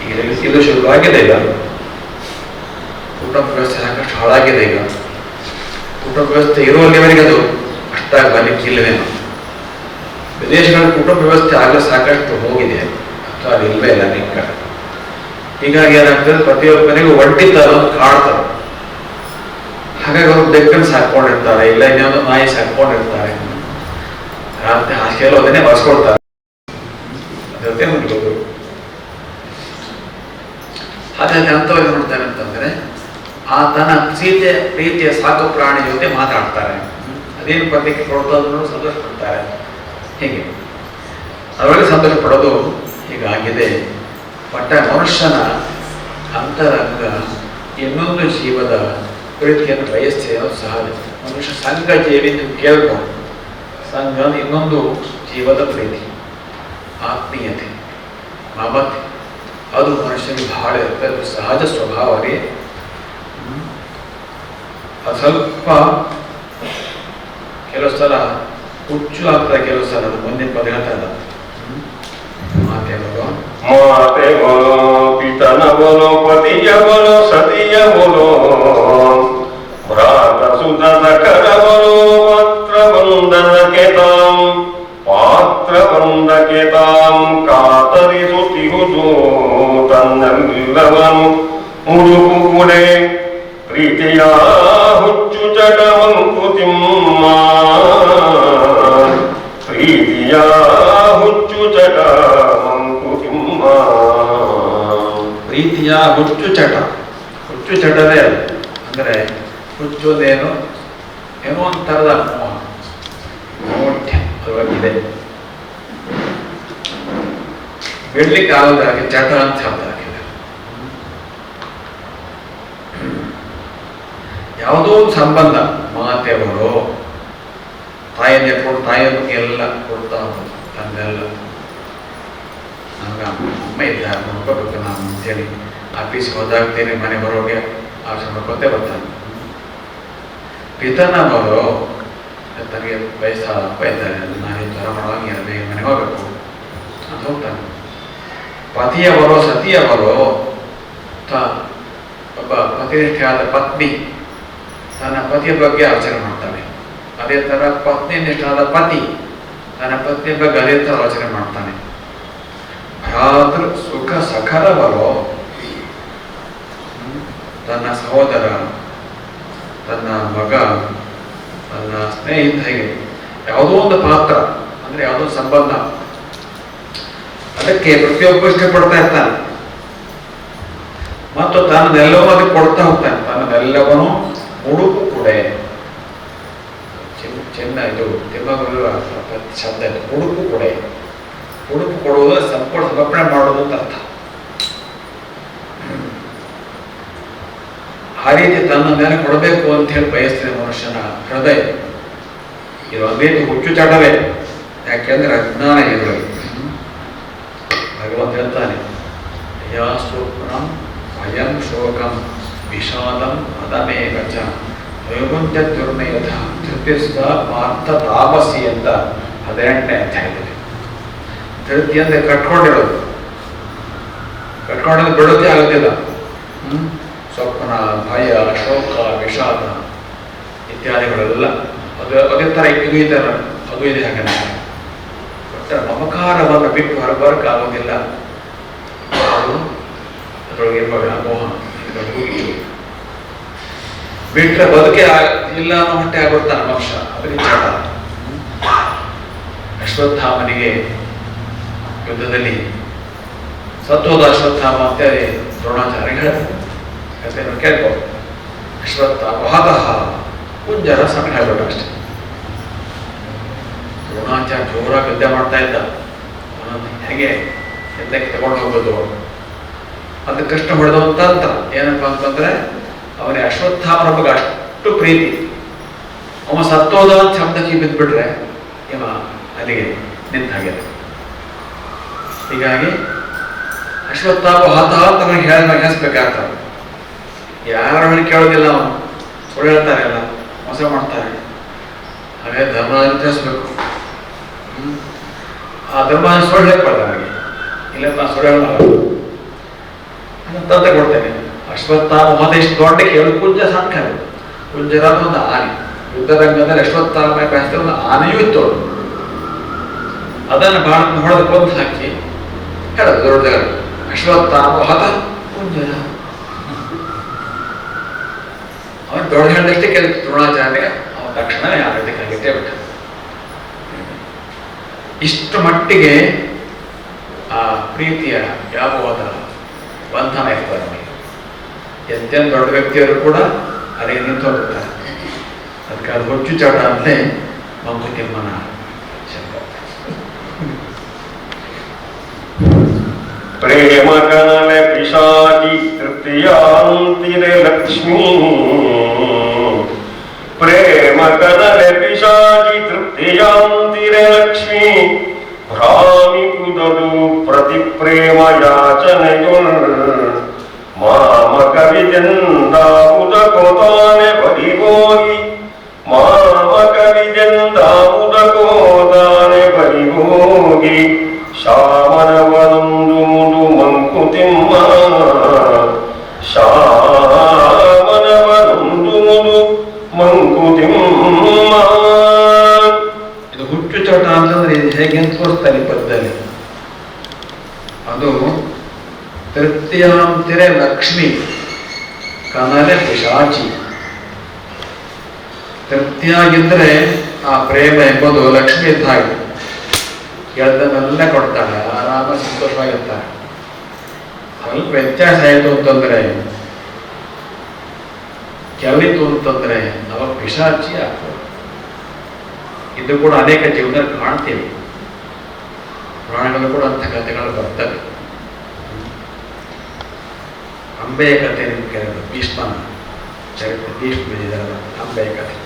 ಈಗ ಇದು ಶುರುವಾಗಿದೆ. ಈಗ ಕುಟುಂಬ ವ್ಯವಸ್ಥೆ ಸಾಕಷ್ಟು ಹಾಳಾಗಿದೆ. ಈಗ ಕುಟುಂಬ ವ್ಯವಸ್ಥೆ ಇರುವಲ್ಲಿವರೆಗೆ ಅದು ಅಷ್ಟಾಗಿ ಬರಲಿಕ್ಕಿಲ್ಲವೇನೋ. ವಿದೇಶಗಳ ಕುಟುಂಬ ವ್ಯವಸ್ಥೆ ಆಗಲೇ ಸಾಕಷ್ಟು ಹೋಗಿದೆ, ಅಥವಾ ಅದು ಇಲ್ವೇ ಇಲ್ಲ ನಿಕ್ಕ. ಹೀಗಾಗಿ ಏನಾಗ್ತದೆ, ಪ್ರತಿಯೊಬ್ಬನಿಗೂ ಒಂಟಿತನ ಕಾಡ್ತಾರೆ. ಹಾಗಾಗಿ ಅವರು ಬೆಕ್ಕನ್ನು ಸಾಕೊಂಡಿರ್ತಾರೆ, ಇಲ್ಲ ಇನ್ನೊಂದು ನಾಯಿ ಸಾಕೊಂಡಿರ್ತಾರೆ. ರಾತ್ರಿ ಹಾಸಿಗೆಲ್ಲೂ ಅದನ್ನೇ ಬಳಸ್ಕೊಳ್ತಾರೆ. ಅದೇ ಮುಗಿಬೋದು. ಹಾಗಾಗಿ ಅಂಥವ್ರು ಏನು ಮಾಡ್ತಾರೆ ಅಂತಂದ್ರೆ, ಆ ತನ್ನ ಪ್ರೀತಿಯ ಸಾಕು ಪ್ರಾಣಿ ಜೊತೆ ಮಾತಾಡ್ತಾರೆ. ಅದೇನು ಪ್ರತಿಕ್ರಿಯೆ ಕೊಡ್ತದನ್ನು ಸಂತೋಷ ಪಡ್ತಾರೆ. ಹೀಗೆ ಅದರೊಳಗೆ ಸಂತೋಷ ಪಡೋದು ಹೀಗಾಗಿದೆ. ಬಟ್ ಮನುಷ್ಯನ ಅಂತರಂಗ ಇನ್ನೊಂದು ಜೀವದ ಪ್ರೀತಿಯನ್ನು ಬಯಸ್ತಿದೆ ಅನ್ನೋದು ಸಹಜ. ಮನುಷ್ಯ ಸಂಘ ಜೀವಿ ಕೇಳ್ಕೊಂಡು, ಸಂಘ ಇನ್ನೊಂದು ಜೀವದ ಪ್ರೀತಿ, ಆತ್ಮೀಯತೆ, ಮಮತೆ, ಅದು ಮನುಷ್ಯನಿಗೆ ಬಹಳ ಇರುತ್ತೆ. ಅದು ಸಹಜ ಸ್ವಭಾವವೇ. ಅದು ಸ್ವಲ್ಪ ಕೆಲವು ಸಲ ಹುಚ್ಚು ಆಗ್ತದೆ, ಕೆಲವು ಸಲ ಅದು ಮುಂದಿನ ಪದ ಹೇಳ್ತಾ ಮಾತೆ ಮಾತೆವೋ, ಪಿತನವನೋ, ಪತಿಯವನೋ, ಸತಿಯವನೋ, ಭ್ರಾತ ಸುತದ ಕರವನೋ, ಪಾತ್ರವಂದನಕ್ಕೆ ತಾಂ ಕಾತರಿಸುತ್ತಿಹುದು ತನ್ನೆಲ್ಲವನು ಮುಡುಕುಗುಡೆ ಪ್ರೀತಿಯ ಹುಚ್ಚು ಚಟ ಮಂಕುತಿಮ್ಮ, ಪ್ರೀತಿಯ ಹುಚ್ಚು ಚಟ ಮಂಕುತಿಮ್ಮ. ಪ್ರೀತಿಯ ಹುಚ್ಚು ಚಟ, ಹುಚ್ಚು ಚಟವೇ ಅದು. ಅಂದರೆ ಹುಚ್ಚೋದೇನು, ಏನೋ ಒಂಥರದ ಮೋಹ, ಮೋಢ್ಯ ಅದರೊಳಗಿದೆ. ಬಿಡ್ಲಿಕ್ಕೆ ಆಗೋದಾಗಿ ಚಟ ಅಂತ ಹೇಳ್ತಾಗಿದೆ. ಯಾವುದೋ ಒಂದು ಸಂಬಂಧ, ಮಾತೆಯವರು ತಾಯಿಯನ್ನೇ ಕೊಟ್ಟು ತಾಯಿಯ ಬಗ್ಗೆ ಎಲ್ಲ ಕೊಡ್ತಾ ಹೋಗೋದು. ತನ್ನೆಲ್ಲ ನಮ್ಗೆ ಅಮ್ಮ ಇದ್ದಾರೆ, ನೋಡ್ಕೋಬೇಕು ನಾನು ಅಂತೇಳಿ ಆಫೀಸ್ಗೆ ಹೋದಾಗ್ತೇನೆ, ಮನೆ ಬರೋಗೆ ಆಶ್ರಮ ನೋಡ್ಕೊತೇ ಬರ್ತಾನೆ. ಪಿತನವರು ತನಗೆ ವಯಸ್ಸಾದ ಅಪ್ಪ ಇದ್ದಾರೆ, ನಾನು ಜ್ವರ ಮಾಡುವಾಗ ಬೇಗ ಮನೆಗೆ ಹೋಗ್ಬೇಕು ಅಂತ ಹೋಗ್ತಾನೆ. ಪತಿಯವರು, ಸತಿಯವರು, ಒಬ್ಬ ಪತಿನಿಷ್ಠೆಯಾದ ಪತ್ನಿ ತನ್ನ ಪತಿಯ ಬಗ್ಗೆ ಆಲೋಚನೆ ಮಾಡ್ತಾನೆ. ಅದೇ ಥರ ಪತ್ನಿನಿಷ್ಠಾದ ಪತಿ ತನ್ನ ಪತ್ನಿಯ ಬಗ್ಗೆ ಅದೇ ಥರ ಆಲೋಚನೆ ಮಾಡ್ತಾನೆ. ಭ್ರಾತೃ ಸುಖ ಸಖರವರು ತನ್ನ ಸಹೋದರ, ತನ್ನ ಮಗ, ತನ್ನ ಸ್ನೇಹಿತ, ಹೀಗೆ ಯಾವುದೋ ಒಂದು ಪಾತ್ರ, ಅಂದ್ರೆ ಯಾವುದೋ ಸಂಬಂಧ, ಅದಕ್ಕೆ ಪ್ರತಿಯೊಬ್ಬ ಇಷ್ಟಪಡ್ತಾ ಇರ್ತಾನೆ. ಮತ್ತು ತನ್ನದೆಲ್ಲವೂ ಅದಕ್ಕೆ ಕೊಡ್ತಾ ಹೋಗ್ತಾನೆ. ತನ್ನದೆಲ್ಲವನ್ನೂ ಉಡುಪು ಕೊಡೆ, ಚೆನ್ನ ಇದು ತಿಮ್ಮಗುರು ಶಬ್ದ ಇದೆ. ಉಡುಪು ಕೊಡೆ, ಉಡುಪು ಕೊಡುವುದು ಸಂಪೂರ್ಣ ಸಮರ್ಪಣೆ ಮಾಡೋದು ಅಂತ ಅರ್ಥ. ಆ ರೀತಿ ತನ್ನ ಮೇಲೆ ಕೊಡಬೇಕು ಅಂತ ಹೇಳಿ ಬಯಸ್ತಿದೆ ಮನುಷ್ಯನ ಹೃದಯ. ಇದು ಒಂದೇ ಹುಚ್ಚು ಚಟವೇ. ಯಾಕೆಂದ್ರೆ ಅಜ್ಞಾನ ಇದರಲ್ಲಿ. ಭಗವಂತ ಹೇಳ್ತಾನೆ, ಯಾ ಸ್ವಪ್ನಂ ಭಯಂ ಶೋಕಂ ವಿಷಾದಂ ಅದಮೇವ ಚ ವೈಗುಂಠ ದುರ್ನಯಥ ಧೃತಿಸ್ಥ ಪಾರ್ಥ ತಾಪಸಿ ಅಂತ 18ನೇ ಅಧ್ಯಾಯದಲ್ಲಿ. ಧೃತಿ ಅಂದರೆ ಕಟ್ಕೊಂಡಿರೋದು ಬಿಡೋದೇ ಆಗೋದಿಲ್ಲ. ಸ್ವಪ್ನ, ಭಯ, ಶೋಕ, ವಿಷಾದ ಇತ್ಯಾದಿಗಳೆಲ್ಲ ಅದೇ ಥರ ಇದು ಇದೆ, ಅದು ಇದೆ. ಹಾಗೆ ಬಟ್ ಮಮಕಾರವನ್ನು ಬಿಟ್ಟು ಹೊರಬರಕ್ಕೆ ಆಗೋದಿಲ್ಲ. ಅದು ಅದರೊಳಗೆ ವ್ಯಾಮೋಹ ಬಿಟ್ಟರೆ ಬದುಕೆ ಇಲ್ಲ ಅನ್ನೋ ಮಟ್ಟೆ ಆಗುತ್ತಾನೆ ಮನುಷ್ಯ. ಅದಕ್ಕೆ ಚಟ. ಅಶ್ವತ್ಥಾಮನಿಗೆ ಯುದ್ಧದಲ್ಲಿ ಸತ್ವದ ಅಶ್ವತ್ಥಾಮ ಅಂತೇಳಿ ದ್ರೋಣಾಚಾರ್ಯ ಹೇಳ್ತಾರೆ. ಕಥೆಯನ್ನು ಕೇಳ್ಬೋದು. ಅಶ್ವತ್ಥಾಮ ಹತಃ ಕುಂಜರ ಸಣ್ಣ ಹೇಳ್ಬಿಟ್ಟು ಅಷ್ಟೇ. ದ್ರೋಣಾಚಾರ್ಯ ಜೋರಾಗಿ ಯುದ್ಧ ಮಾಡ್ತಾ ಇದ್ದ. ಹೇಗೆ ಎದ್ದಕ್ಕೆ ತಗೊಂಡು ಹೋಗೋದು ಅದು ಕೃಷ್ಣ ಹೊಡೆದಂತ ತಂತ್ರ ಏನಪ್ಪಾ ಅಂತಂದ್ರೆ, ಅವನಿಗೆ ಅಶ್ವತ್ಥಾಮನ ಬಗ್ಗೆ ಅಷ್ಟು ಪ್ರೀತಿ. ಅವ ಸತ್ತೋದ ಶಬ್ದಕ್ಕೆ ಬಿದ್ದುಬಿಟ್ರೆ ಇವ ಅಲ್ಲಿಗೆ ನಿಂತ ಹಾಗೆ. ಹೀಗಾಗಿ ಅಶ್ವತ್ಥಾಮ ಹತಃ ಅಂತ ನಮಗೆ ಹೇಳಿಸ್ಬೇಕಾಗ್ತದೆ. ಯಾರ ಹೇಳಿ ಕೇಳೋದಿಲ್ಲ, ಅವನು ಸುಳ್ಳು ಹೇಳ್ತಾರೆ, ಎಲ್ಲ ಮೋಸ ಮಾಡ್ತಾರೆ. ಹಾಗೆ ಧರ್ಮ ತಿಳಿಸ್ಬೇಕು. ಆ ಧರ್ಮ ಸುಳ್ಳು ಹೇಳ್ಬಾರ್ದು ನನಗೆ. ಇಲ್ಲಪ್ಪ ಸುಳ್ಳು ಹೇಳ ತಂದೆ ಕೊಡ್ತೇನೆ. ಅಶ್ವತ್ಥಾಮ ಮತ ಇಷ್ಟು ದೊಡ್ಡ ಕೇಳು ಕುಂಜ ಸಣ್ಣ ಕುಂಜರ ಒಂದು ಆನೆ. ಯುದ್ಧರಂಗದಲ್ಲಿ ಅಶ್ವತ್ಥಾಮ ಬೆಳೆಸಿದ ಒಂದು ಆನೆಯೂ ಇತ್ತು. ಅದನ್ನು ಬಾಣ ಹೊಡೆದು ಕೊಂದು ಹಾಕಿ ಹೇಳೋದು ದೊಡ್ಡ ಅಶ್ವತ್ಥಾಮ ಹತ ಕುಂಜರ. ಅವನು ದೊಡ್ಡ ಹೇಳಿದಷ್ಟೇ ಕೇಳಿ ದ್ರೋಣಾಚಾರ್ಯ ಅವನ ತಕ್ಷಣ ಯಾರದಕ್ಕಾಗಿಟ್ಟೇ ಬಿಟ್ಟ. ಇಷ್ಟು ಮಟ್ಟಿಗೆ ಆ ಪ್ರೀತಿಯ ವ್ಯಾಮೋಹದ ಬಂಧನ ಇರ್ತಾರೆ ನಮಗೆ. ಎಂತೆಂಥ ದೊಡ್ಡ ವ್ಯಕ್ತಿಯವರು ಕೂಡ ಅಲ್ಲಿಗೆ ನಿಂತು ಹೋಗುತ್ತಾರೆ. ಅದಕ್ಕೆ ಅದು ಹುಚ್ಚು ಚಟ ಅಂತಲೇ ಮಂಕುತಿಮ್ಮನ ಶಬ್ದ. ಪ್ರೇಮ ಕನಲ ಪಿಶಾಚಿ ತೃತೀಯಾಂತಿರೆ ಲಕ್ಷ್ಮೀ. ಪ್ರೇಮ ಕನಲ ಪಿಶಾಚಿ ತೃತೀಯಾಂತಿರೆ ಲಕ್ಷ್ಮೀ. ಭ್ರಾಮಿ ಕುದಲು ಪ್ರತಿ ಪ್ರೇಮ ಯಾಚನೆಯುಲ್. ಮಾಮಕ ವಿಜಂದಾವುದ ಕೋತಾನೆ ಬರಿಗೋಗಿ. ಮಾಮಕ ವಿಜಂದಾವುದ ಕೋತಾನೆ ಬರಿಗೋಗಿ. ಶಾಮನವನೊಂದು ಮುದು ಮಂಕುತಿಮ್ಮ. ಶಾಮನವನೊಂದು ಮುದು ಮಂಕುತಿಮ್ಮ. ಇದು ಹುಚ್ಚು ಚಟ ಅಂತಂದ್ರೆ ಇದು ಹೇಗೆ ಅಂತ ತೋರಿಸ್ತಾರೆ ಈ ಪದ್ಯದಲ್ಲಿ. ಅದು ತೃತೀಯಾಂತಿರೆ ಲಕ್ಷ್ಮಿ ಕನಲೆ ಪಿಶಾಚಿ. ತೃಪ್ತಿಯಾಗಿದ್ರೆ ಆ ಪ್ರೇಮ ಎಂಬುದು ಲಕ್ಷ್ಮಿ ಇದ್ದ ಹಾಗೆ. ಕೇಳ್ದನ್ನೆಲ್ಲ ಕೊಡ್ತಾಳೆ, ಆರಾಮ ಸಂತೋಷವಾಗಿರ್ತಾಳೆ. ಸ್ವಲ್ಪ ವ್ಯತ್ಯಾಸ ಆಯಿತು ಅಂತಂದ್ರೆ, ಕೆಳಿತು ಅಂತಂದ್ರೆ ಅವಾಗ ಪಿಶಾಚಿ ಆಗ್ತದೆ. ಇದು ಕೂಡ ಅನೇಕ ಜೀವನದಲ್ಲಿ ಕಾಣ್ತೀವಿ. ಪುರಾಣಗಳು ಕೂಡ ಅಂಥ ಕಥೆಗಳು ಬರ್ತವೆ. ಅಂಬೆಯ ಕಥೆ ನಿಮ್ಗೆ ಕೇಳಿದ್ರು, ಭೀಷ್ಮನ ಚರಿತ್ರೆ, ಭೀಷ್ಮ ಅಂಬೆಯ ಕಥೆ.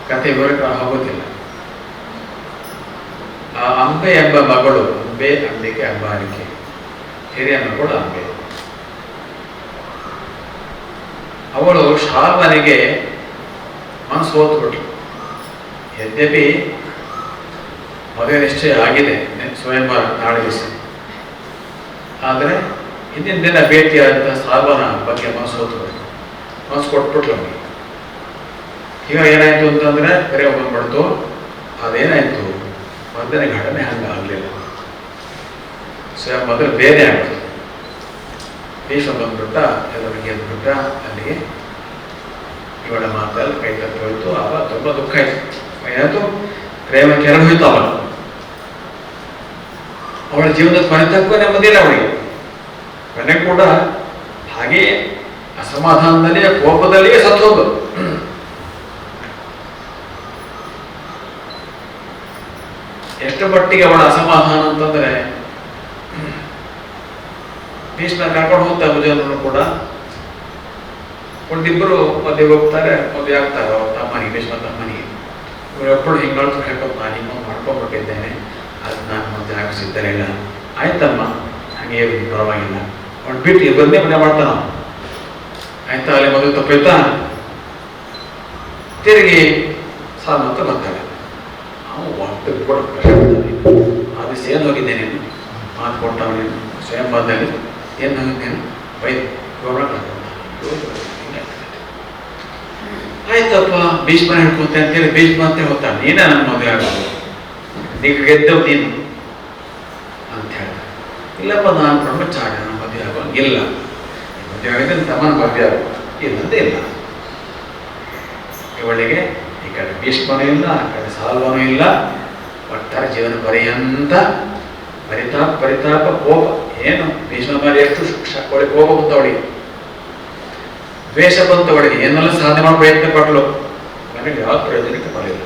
ಕಥೆ ವಿವರಕ್ಕೆ ಹೋಗೋದಿಲ್ಲ. ಆ ಅಂಬೆ ಎಂಬ ಮಗಳು, ಅಂಬೆ ಅಂಬಿಕೆ ಅಂಬಾರಿಕೆ, ಹಿರಿಯ ಮಗಳು ಅಂಬೆ. ಅವಳು ಶಾಲ್ವನಿಗೆ ಮನಸ್ಸು ಹೋತ್ಬಿಟ್ರು. ಯದ್ಯಪಿ ಮದುವೆ ನಿಶ್ಚಯ ಆಗಿದೆ, ಸ್ವಯಂವರ ನಾಳೆ ದಿವಸ. ಆದರೆ ಹಿಂದಿನ ದಿನ ಭೇಟಿಯಾದಂಥ ಶಾಲ್ವನ ಬಗ್ಗೆ ಮನಸ್ಸು ಹೋತ್ಬಿಟ್ರು, ಮನಸ್ಸು ಕೊಟ್ಬಿಟ್ಲು ಅವನಿಗೆ. ಈಗ ಏನಾಯ್ತು ಅಂತಂದ್ರೆ ಕರೆ ಬಂದ್ಬಿಡ್ತು. ಅದೇನಾಯ್ತು, ಮೊದಲನೇ ಘಟನೆ ಹಂಗೆ ಆಗಲಿಲ್ಲ. ಮೊದಲು ಬೇರೆ ಆಗ್ಬಿಡ್ತು. ಭೀಷ್ಮ ಬಂದ್ಬಿಟ್ಟ, ಎಲ್ಲರಿಗೆ ಎದ್ಬಿಟ್ಟ. ಅಲ್ಲಿಗೆ ಇವಳ ಮಾತಲ್ಲಿ ಕೈ ತಪ್ಪಿ ಹೋಯ್ತು. ಆವಾಗ ತುಂಬ ದುಃಖ ಆಯ್ತು. ಏನಾಯ್ತು, ಪ್ರೇಮ ಕೆರಳು ಹೋಯ್ತು. ಅವಳ ಜೀವನದ ಕೊನೆ ತಕ್ಕ ನೆಮ್ಮದಿಲ್ಲ ಅವಳಿಗೆ. ಕೊನೆ ಕೂಡ ಹಾಗೆಯೇ ಅಸಮಾಧಾನದಲ್ಲಿಯೇ ಕೋಪದಲ್ಲಿಯೇ ಸತ್ತು ಹೋದು. ಎಷ್ಟು ಮಟ್ಟಿಗೆ ಅವಳ ಅಸಮಾಧಾನ ಅಂತಂದ್ರೆ, ಭೀಷ್ಮ ಕರ್ಕೊಂಡು ಹೋಗ್ತಾ ಭುಜನನ್ನು ಕೂಡ ಒಂದಿಬ್ಬರು ಮದುವೆ ಹೋಗ್ತಾರೆ, ಮದುವೆ ಆಗ್ತಾರೆ ಅವ್ರ ತಮ್ಮನಿಗೆ, ಭೀಷ್ಮ ತಮ್ಮನಿಗೆ. ಇವರೊಬ್ಬಳು ಹಿಂಗಳು ಹೇಳ್ಕೊಂಡು ನಾನು ಇನ್ನೊಂದು ಮಾಡ್ಕೊಂಡ್ಬಿಟ್ಟಿದ್ದೇನೆ, ಅದು ನಾನು ಮದುವೆ ಆಗಿಸಿದ್ದಾರೆ ಇಲ್ಲ. ಆಯ್ತಮ್ಮ, ಹಾಗೆ ಪರವಾಗಿಲ್ಲ, ಅವ್ನು ಬಿಟ್ಟು ಬಂದೇ ಮನೆ ಮಾಡ್ತಾನ. ಆಯ್ತಾ, ಅಲ್ಲಿ ಮದುವೆ ತಪ್ಪಾಯ್ತಾ, ತಿರುಗಿ ಸಾಮಂತ ಬರ್ತಾಳೆ. ಅವನು ಒಟ್ಟು ಕೂಡ ಆ ದಿವಸ ಏನು ಹೋಗಿದ್ದೇನೆ, ಮಾತು ಕೊಟ್ಟವನೇ ಸ್ವಯಂ ಬಂದಲ್ಲಿ ಏನು ಹೋಗಿದ್ದೇನೆ ಬೈದು ಆಯ್ತಪ್ಪ ಭೀಷ್ಮನ ಹಿಡ್ಕೊಂತೆ ಅಂತೇಳಿ ಭೀಷ್ಮ ಅಂತ ಹೋಗ್ತಾನೆ. ನೀನೇ ನನ್ನ ಮದುವೆ ಆಗೋದು, ನೀಗ ಗೆದ್ದವ್ ನೀನು ಅಂತ ಹೇಳ್ದ. ಇಲ್ಲಪ್ಪ ನಾನು ಬ್ರಹ್ಮಚಾರಿ, ನನ್ನ ಮದುವೆ ಆಗೋ ಇಲ್ಲ, ಮದುವೆ ಆಗಿದೆ ತಮ್ಮನ ಮದುವೆ ಆಗೋ ಇಲ್ಲಂತ ಇಲ್ಲ. ಇವಳಿಗೆ ಈ ಕಡೆ ಭೀಷ್ಮನೂ ಇಲ್ಲ, ಆ ಕಡೆ ಸಾಲ್ವನೂ ಇಲ್ಲ, ಒಟ್ಟಾರೆ ಜೀವನ ಪರ್ಯಂತ ಪರಿತಾಪ ಕೋಪ. ಏನು ಭೀಷ್ಮ ಮೇಲೆ ಎಷ್ಟು ಒಳಗೆ ಕೋಪ ಬಂತವಳಿಗೆ, ದ್ವೇಷ ಬಂತವಳಿಗೆ, ಏನೆಲ್ಲ ಸಾಧನೆ ಮಾಡೋ ಪ್ರಯತ್ನ ಪಟ್ಲು, ಮನೆಗೆ ಯಾವ ಪ್ರಯೋಜನಕ್ಕೆ ಬರಲಿಲ್ಲ.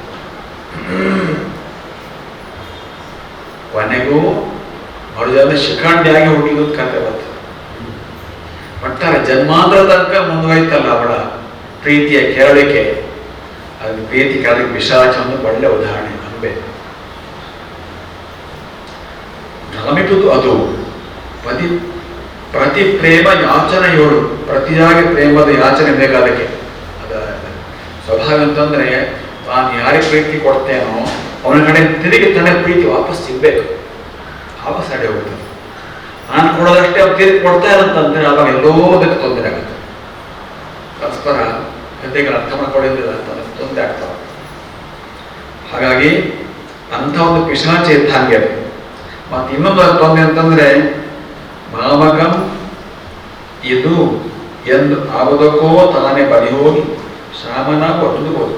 ಕೊನೆಗೂ ಮರುಜಾದ ಶಿಖಂಡಿಯಾಗಿ ಹುಟ್ಟಿದ ಕಥೆ ಬರ್ತದೆ. ಒಟ್ಟಾರೆ ಜನ್ಮಾಂತರ ತನಕ ಮುಂದುವರಿತಲ್ಲ ಅವಳ ಪ್ರೀತಿಯ ಕೆರಳಿಕೆ, ಅದು ಪ್ರೀತಿ ಕೆರಳಿಗೆ ಪಿಶಾಚ ಒಂದು ಒಳ್ಳೆ ಉದಾಹರಣೆ. ಅಂಬೆ ನಮಿಟುದು ಅದು ಪ್ರತಿ ಪ್ರೇಮ ಯಾಚನೆಯೋಳು, ಪ್ರತಿಯಾಗಿ ಪ್ರೇಮದ ಯಾಚನೆ ಬೇಕಾದಕ್ಕೆ. ಅದ ಸ್ವಭಾವ ಅಂತಂದ್ರೆ ನಾನು ಯಾರಿಗೆ ಪ್ರೀತಿ ಕೊಡ್ತೇನೋ ಅವನ ಕಡೆ ತಿರುಗಿ ತನ್ನ ಪ್ರೀತಿ ವಾಪಸ್ ಸಿಗ್ಬೇಕು, ವಾಪಸ್ ಅಡೆ ಹೋಗ್ತದೆ. ನಾನು ಕೊಡೋದಷ್ಟೇ ಅವ್ರು ತಿರುಗಿ ಕೊಡ್ತಾ ಇರಂತಂದ್ರೆ ಅವಾಗ ಎಲ್ಲೋದಕ್ಕೆ ತೊಂದರೆ ಆಗುತ್ತೆ. ಪರಸ್ಪರ ಜೊತೆಗೆ ಅರ್ಥ ಮಾಡ್ಕೊಳ್ಳಿಲ್ಲ ಅಂತಂದ್ರೆ ತೊಂದರೆ ಆಗ್ತಾವ. ಹಾಗಾಗಿ ಅಂಥ ಒಂದು ಪಿಶಾಚ ಇದ್ದಂಗೆ ಅದು. ಮತ್ತು ಇನ್ನೊಂದು ತೊಂದರೆ ಅಂತಂದ್ರೆ ಮಾಮಕಂ ಇದು ಎಂದು ಆಗುವುದಕ್ಕೋ ತಾನೇ ಬಲಿ ಹೋಗಿ ಶ್ರಾಮನ ಒಟ್ಟುದುಬೋದು.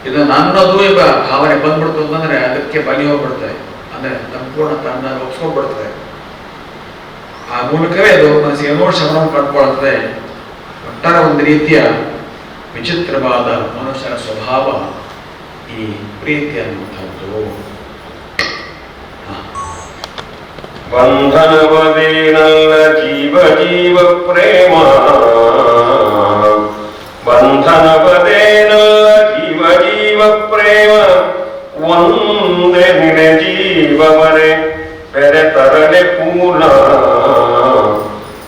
ಇದು ನನ್ನದು ಈಗ ಭಾವನೆ ಬಂದ್ಬಿಡ್ತು ಅಂತಂದ್ರೆ ಅದಕ್ಕೆ ಬಲಿ ಹೋಗ್ಬಿಡ್ತದೆ, ಅಂದ್ರೆ ಸಂಪೂರ್ಣ ತನ್ನ ಒಪ್ಸ್ಕೊಂಡ್ಬಿಡ್ತದೆ. ಆ ಮೂಲಕವೇ ಅದು ಮನಸ್ಸಿಗೆ ಏನೋ ಶ್ರಮವನ್ನು ಕಂಡುಕೊಳ್ಳುತ್ತದೆ. ಒಟ್ಟಾರೆ ಒಂದು ರೀತಿಯ ವಿಚಿತ್ರವಾದ ಮನುಷ್ಯನ ಸ್ವಭಾವ ಈ ಪ್ರೀತಿ ಅನ್ನುವಂಥದ್ದು. ಬಂಧನವದೇನಲ್ಲ ಜೀವ ಪ್ರೇಮ, ಬಂಧನವದೇನಲ್ಲ ಜೀವ ಪ್ರೇಮ, ಒಂದೇ ನಿಡೆ ಜೀವವರೆ ಬೆರೆತರನೆ ಪೂರ್ಣ,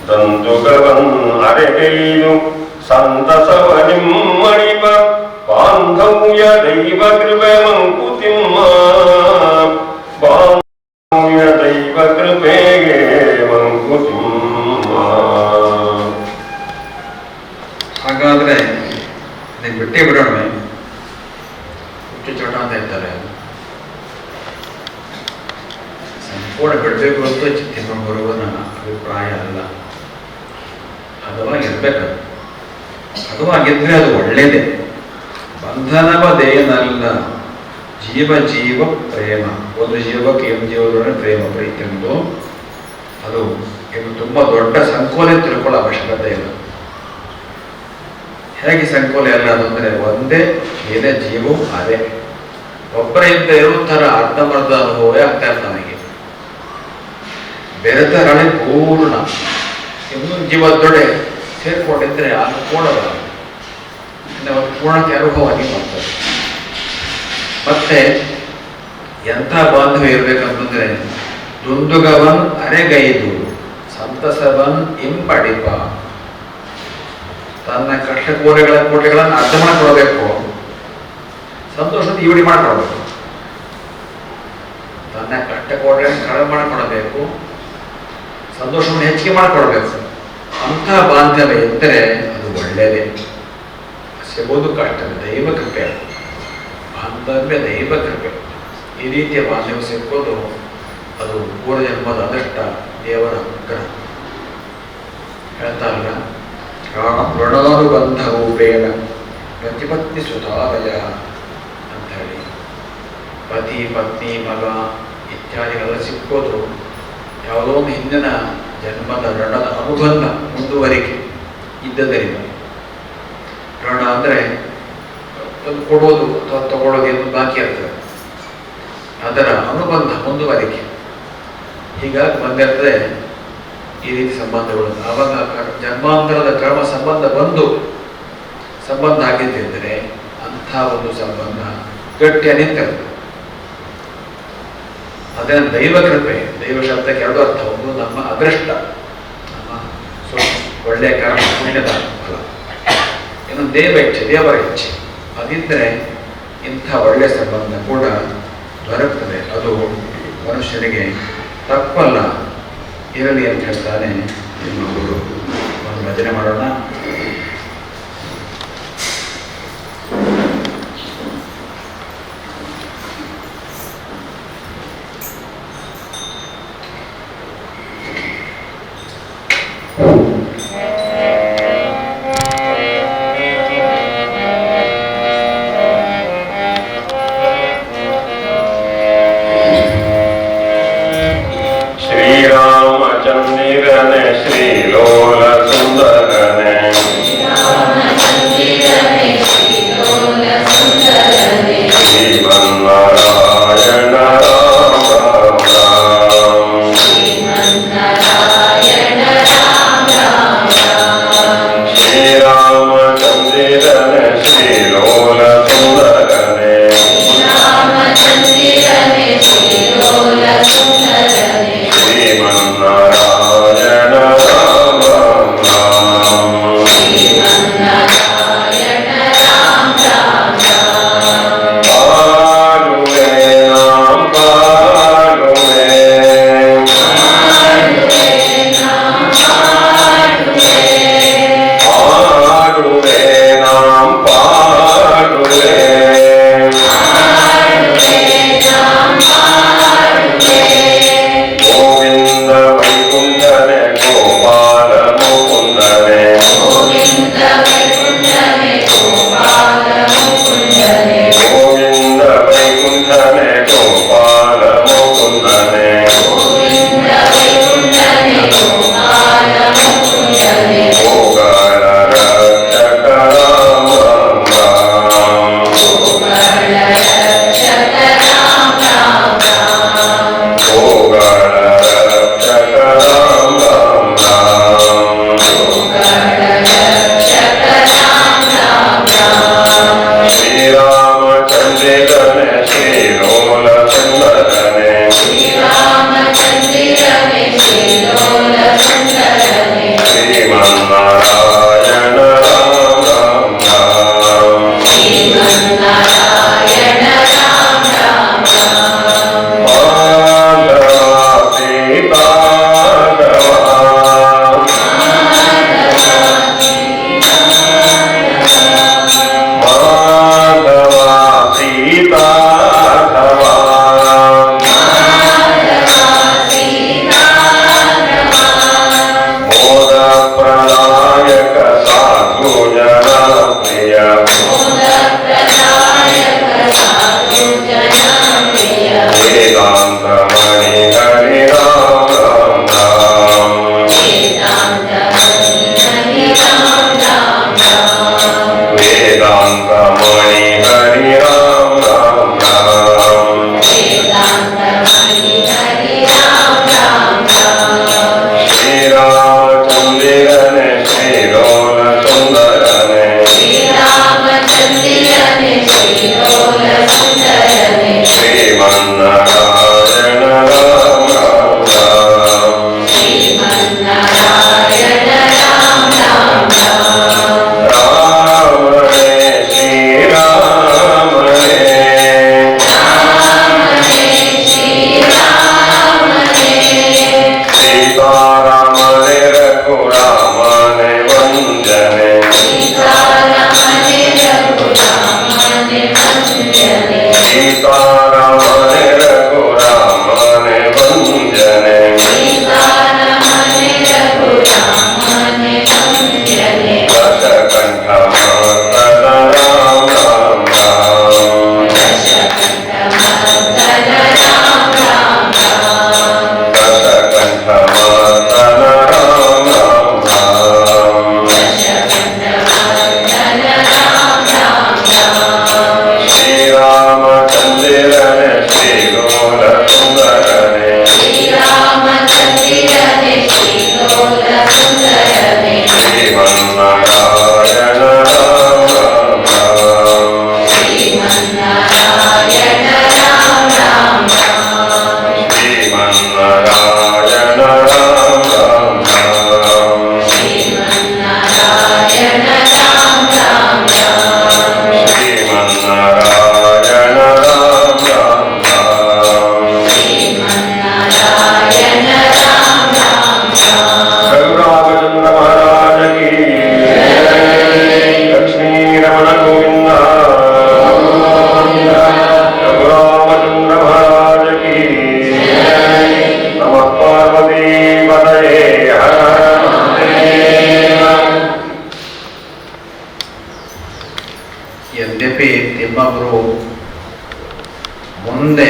ದಂತುಗವನ್ ಅರೆಗೈದು ಸಂತಸವ ನಿಮ್ಮಡಿಪ, ಬಾಂಧವ್ಯ ದೈವ ಕೃಪೆ ಮಂಕುತಿಮ್ಮ, ದೈವ ಕೃಪೆಗೆ ಮಂಕುತಿಮ್ಮ. ಹಾಗಾದ್ರೆ ಅದನ್ನು ಬಿಟ್ಟೇ ಬಿಡೋಣ. ಹುಟ್ಟು ಚೋಟ ಅಂತ ಇರ್ತಾರೆ, ಸಂಪೂರ್ಣ ಬಿಡಬೇಕು ಅಂತ ಚಿಂತನೆ ಬರುವ ನನ್ನ ಅಭಿಪ್ರಾಯ ಅಲ್ಲ. ಹದವಾಗಿರ್ಬೇಕು, ಹದವಾಗಿದ್ರೆ ಅದು ಒಳ್ಳೇದೇ. ಬಂಧನವದೇನಲ್ಲ ಜೀವ ಪ್ರೇಮ, ಒಂದು ಜೀವಕ್ಕೆ ಇನ್ನೊಂದು ಜೀವದೊಡನೆ ಪ್ರೇಮ ಪ್ರೀತಿ ಎಂದು ಅದು ಇನ್ನು ತುಂಬ ದೊಡ್ಡ ಸಂಕೋಲೆ ತಿಳ್ಕೊಳ್ಳೋ ಅವಶ್ಯಕತೆ ಇಲ್ಲ. ಹೇಗೆ ಸಂಕೋಲೆ ಅಲ್ಲ ಅಂತಂದ್ರೆ ಒಂದೇ ಏನೇ ಜೀವವು ಅದೇ ಒಬ್ಬರಿಂದ ಇರೋ ಥರ ಅರ್ಧಮರ್ಧ ಅನುಭವವೇ ಆಗ್ತಾ ಇರ್ತಾನೆ ನನಗೆ. ಬೆರೆತರಳೆ ಪೂರ್ಣ ಇನ್ನೊಂದು ಜೀವದೊಡೆ ಸೇರ್ಕೊಂಡಿದ್ರೆ ಅದು ಪೂರ್ಣವಲ್ಲ, ಪೂರ್ಣಕ್ಕೆ ಅನುಭವವಾಗಿ ಮಾಡ್ತಾರೆ. ಮತ್ತೆ ಎಂಥ ಬಾಂಧವ್ಯ ಇರ್ಬೇಕಂತಂದ್ರೆ ದುಂದುಗವನ್ ಅರೆಗೈದು ಸಂತಸವನ್ ಇಂಬಡಿಪ, ತನ್ನ ಕಷ್ಟ ಕೋಟೆಗಳನ್ನು ಅರ್ಥ ಮಾಡಿಕೊಡ್ಬೇಕು, ಸಂತೋಷದ ಈವಡಿ ಮಾಡ್ಕೊಡ್ಬೇಕು. ತನ್ನ ಕಷ್ಟ ಕೋಟೆಗಳನ್ನು ಕಡಿಮೆ ಮಾಡಿಕೊಡಬೇಕು, ಸಂತೋಷವನ್ನು ಹೆಚ್ಚಿಗೆ ಮಾಡಿಕೊಡ್ಬೇಕು. ಅಂಥ ಬಾಂಧವ್ಯ ಇದ್ದರೆ ಅದು ಒಳ್ಳೆಯದೇ. ಸಿಗೋದು ಕಷ್ಟ, ದೈವ ಕೃಪೆ. ಬಾಂಧವ್ಯ ದೈವ ಕೃಪೆ. ಈ ರೀತಿಯ ಬಾಂಧವ್ಯ ಸಿಕ್ಕೋದು ಅದು ಪೂರ್ವಜನ್ಮದ ಅದಷ್ಟ ದೇವರ ಅನುಗ್ರಹ. ಹೇಳ್ತಾರಲ್ಲ, ಋಣಾನುಬಂಧರೂಪೇಣ ಪ್ರತಿಪತ್ನಿ ಸುತಾದಯ ಅಂತ ಹೇಳಿ ಪತಿ ಪತ್ನಿ ಮಗ ಇತ್ಯಾದಿಗಳೆಲ್ಲ ಸಿಕ್ಕೋದು ಯಾವುದೋ ಒಂದು ಹಿಂದಿನ ಜನ್ಮದ ಋಣದ ಅನುಬಂಧ ಮುಂದುವರಿಕೆ ಇದ್ದದರಿಂದ. ಋಣ ಅಂದರೆ ಕೊಡೋದು ಅಥವಾ ತಗೊಳ್ಳೋದು ಎಂದು ಬಾಕಿ ಇರ್ತದೆ, ಅದರ ಅನುಬಂಧ ಮುಂದುವರಿಕೆ. ಹೀಗಾಗಿ ಬಂದಿರ್ತದೆ ಈ ರೀತಿ ಸಂಬಂಧಗಳು ಆವಾಗ ಜನ್ಮಾಂತರದ ಕರ್ಮ ಸಂಬಂಧ ಆಗಿದ್ದರೆ ಅಂಥ ಒಂದು ಸಂಬಂಧ ಗಟ್ಟಿ ನಿಂತಿರುತ್ತೆ. ಅದೇ ದೈವ ಕೃಪೆ. ದೈವ ಶಬ್ದಕ್ಕೆ ಎರಡು ಅರ್ಥ. ಒಂದು ನಮ್ಮ ಅದೃಷ್ಟ, ನಮ್ಮ ಒಳ್ಳೆಯ ಕರ್ಮ ಪುಣ್ಯದ ಫಲ. ಇನ್ನು ದೇವರ ಇಚ್ಛೆ ಅದಿದ್ದರೆ ಇಂಥ ಒಳ್ಳೆಯ ಸಂಬಂಧ ಕೂಡ ದೊರಕ್ತದೆ. ಅದು ಮನುಷ್ಯನಿಗೆ ತಪ್ಪಲ್ಲ, ಇರಲಿ ಅಂತ ಹೇಳ್ತಾನೆ. ಇನ್ನೊಬ್ಬರು ಒಂದು ಭಜನೆ ಮಾಡೋಣ. ಶ್ರೀರಾಮಚಂದಿರನೆ ಶ್ರೀಲೋಲ ಸುಂದರನೆ ಶ್ರೀಮನ್ನಾರಾಯಣ ರಾಮ ಶ್ರೀರಾಮಚಂದಿರನೆ ಶ್ರೀಲೋಲ ಸುಂದರನೆ ಶ್ರೀಮನ್ನಾರಾಯಣ ರಾಮ ಪಾಲುವೆ ನಾಂ ಪಾಲುವೆ ಪಾಲುವೆ ನಾಂ ಪಾಲುವೆ ಗೋವಿಂದ ವೈಕುಂಠನೆ ಗೋಪಾಲ ಮುಕುಂದನೆ ಗೋವಿಂದ ವೈಕುಂಠನೆ ಗೋಪಾಲ ಮುಕುಂದನೆ ಗೋಗಳ ರಕ್ಷಕ ರಾಮ ಗೋಗಳ ರಕ್ಷಕ ರಾಮ ಶ್ರೀರಾಮಚಂದ್ರನೆ ಶ್ರೀಲೋಲ ಸುಂದರನೆ ಶ್ರೀಮನ್ನಾರಾಯಣ ರಾಮ ಮಾಧವ ಸೀತಾಧವ ಮೋದ ಪ್ರದಾಯಕ ಸಾಧು ಜನ ಪ್ರಿಯ ವೇದಾಂತ ಮಣಿ ಹರಿ ರಾಮ ವೇದಾಂತ ಮಣಿ ಹರಿ ರಾಮ ಶ್ರೀರಾಮಚಂದ್ರನೆ ಶ್ರೀಲೋಲ ಸುಂದರನೆ ಶ್ರೀಮನ್ನಾರಾಯಣ ರಾಮ ರಾಮನೇ ಶ್ರೀರಾಮನೇ ಸೀತಾರಾಮನೇ ರಘುರಾಮನೇ ವಂದನೆ ಯದ್ಯಪಿ ತಿಮ್ಮವರು ಮುಂದೆ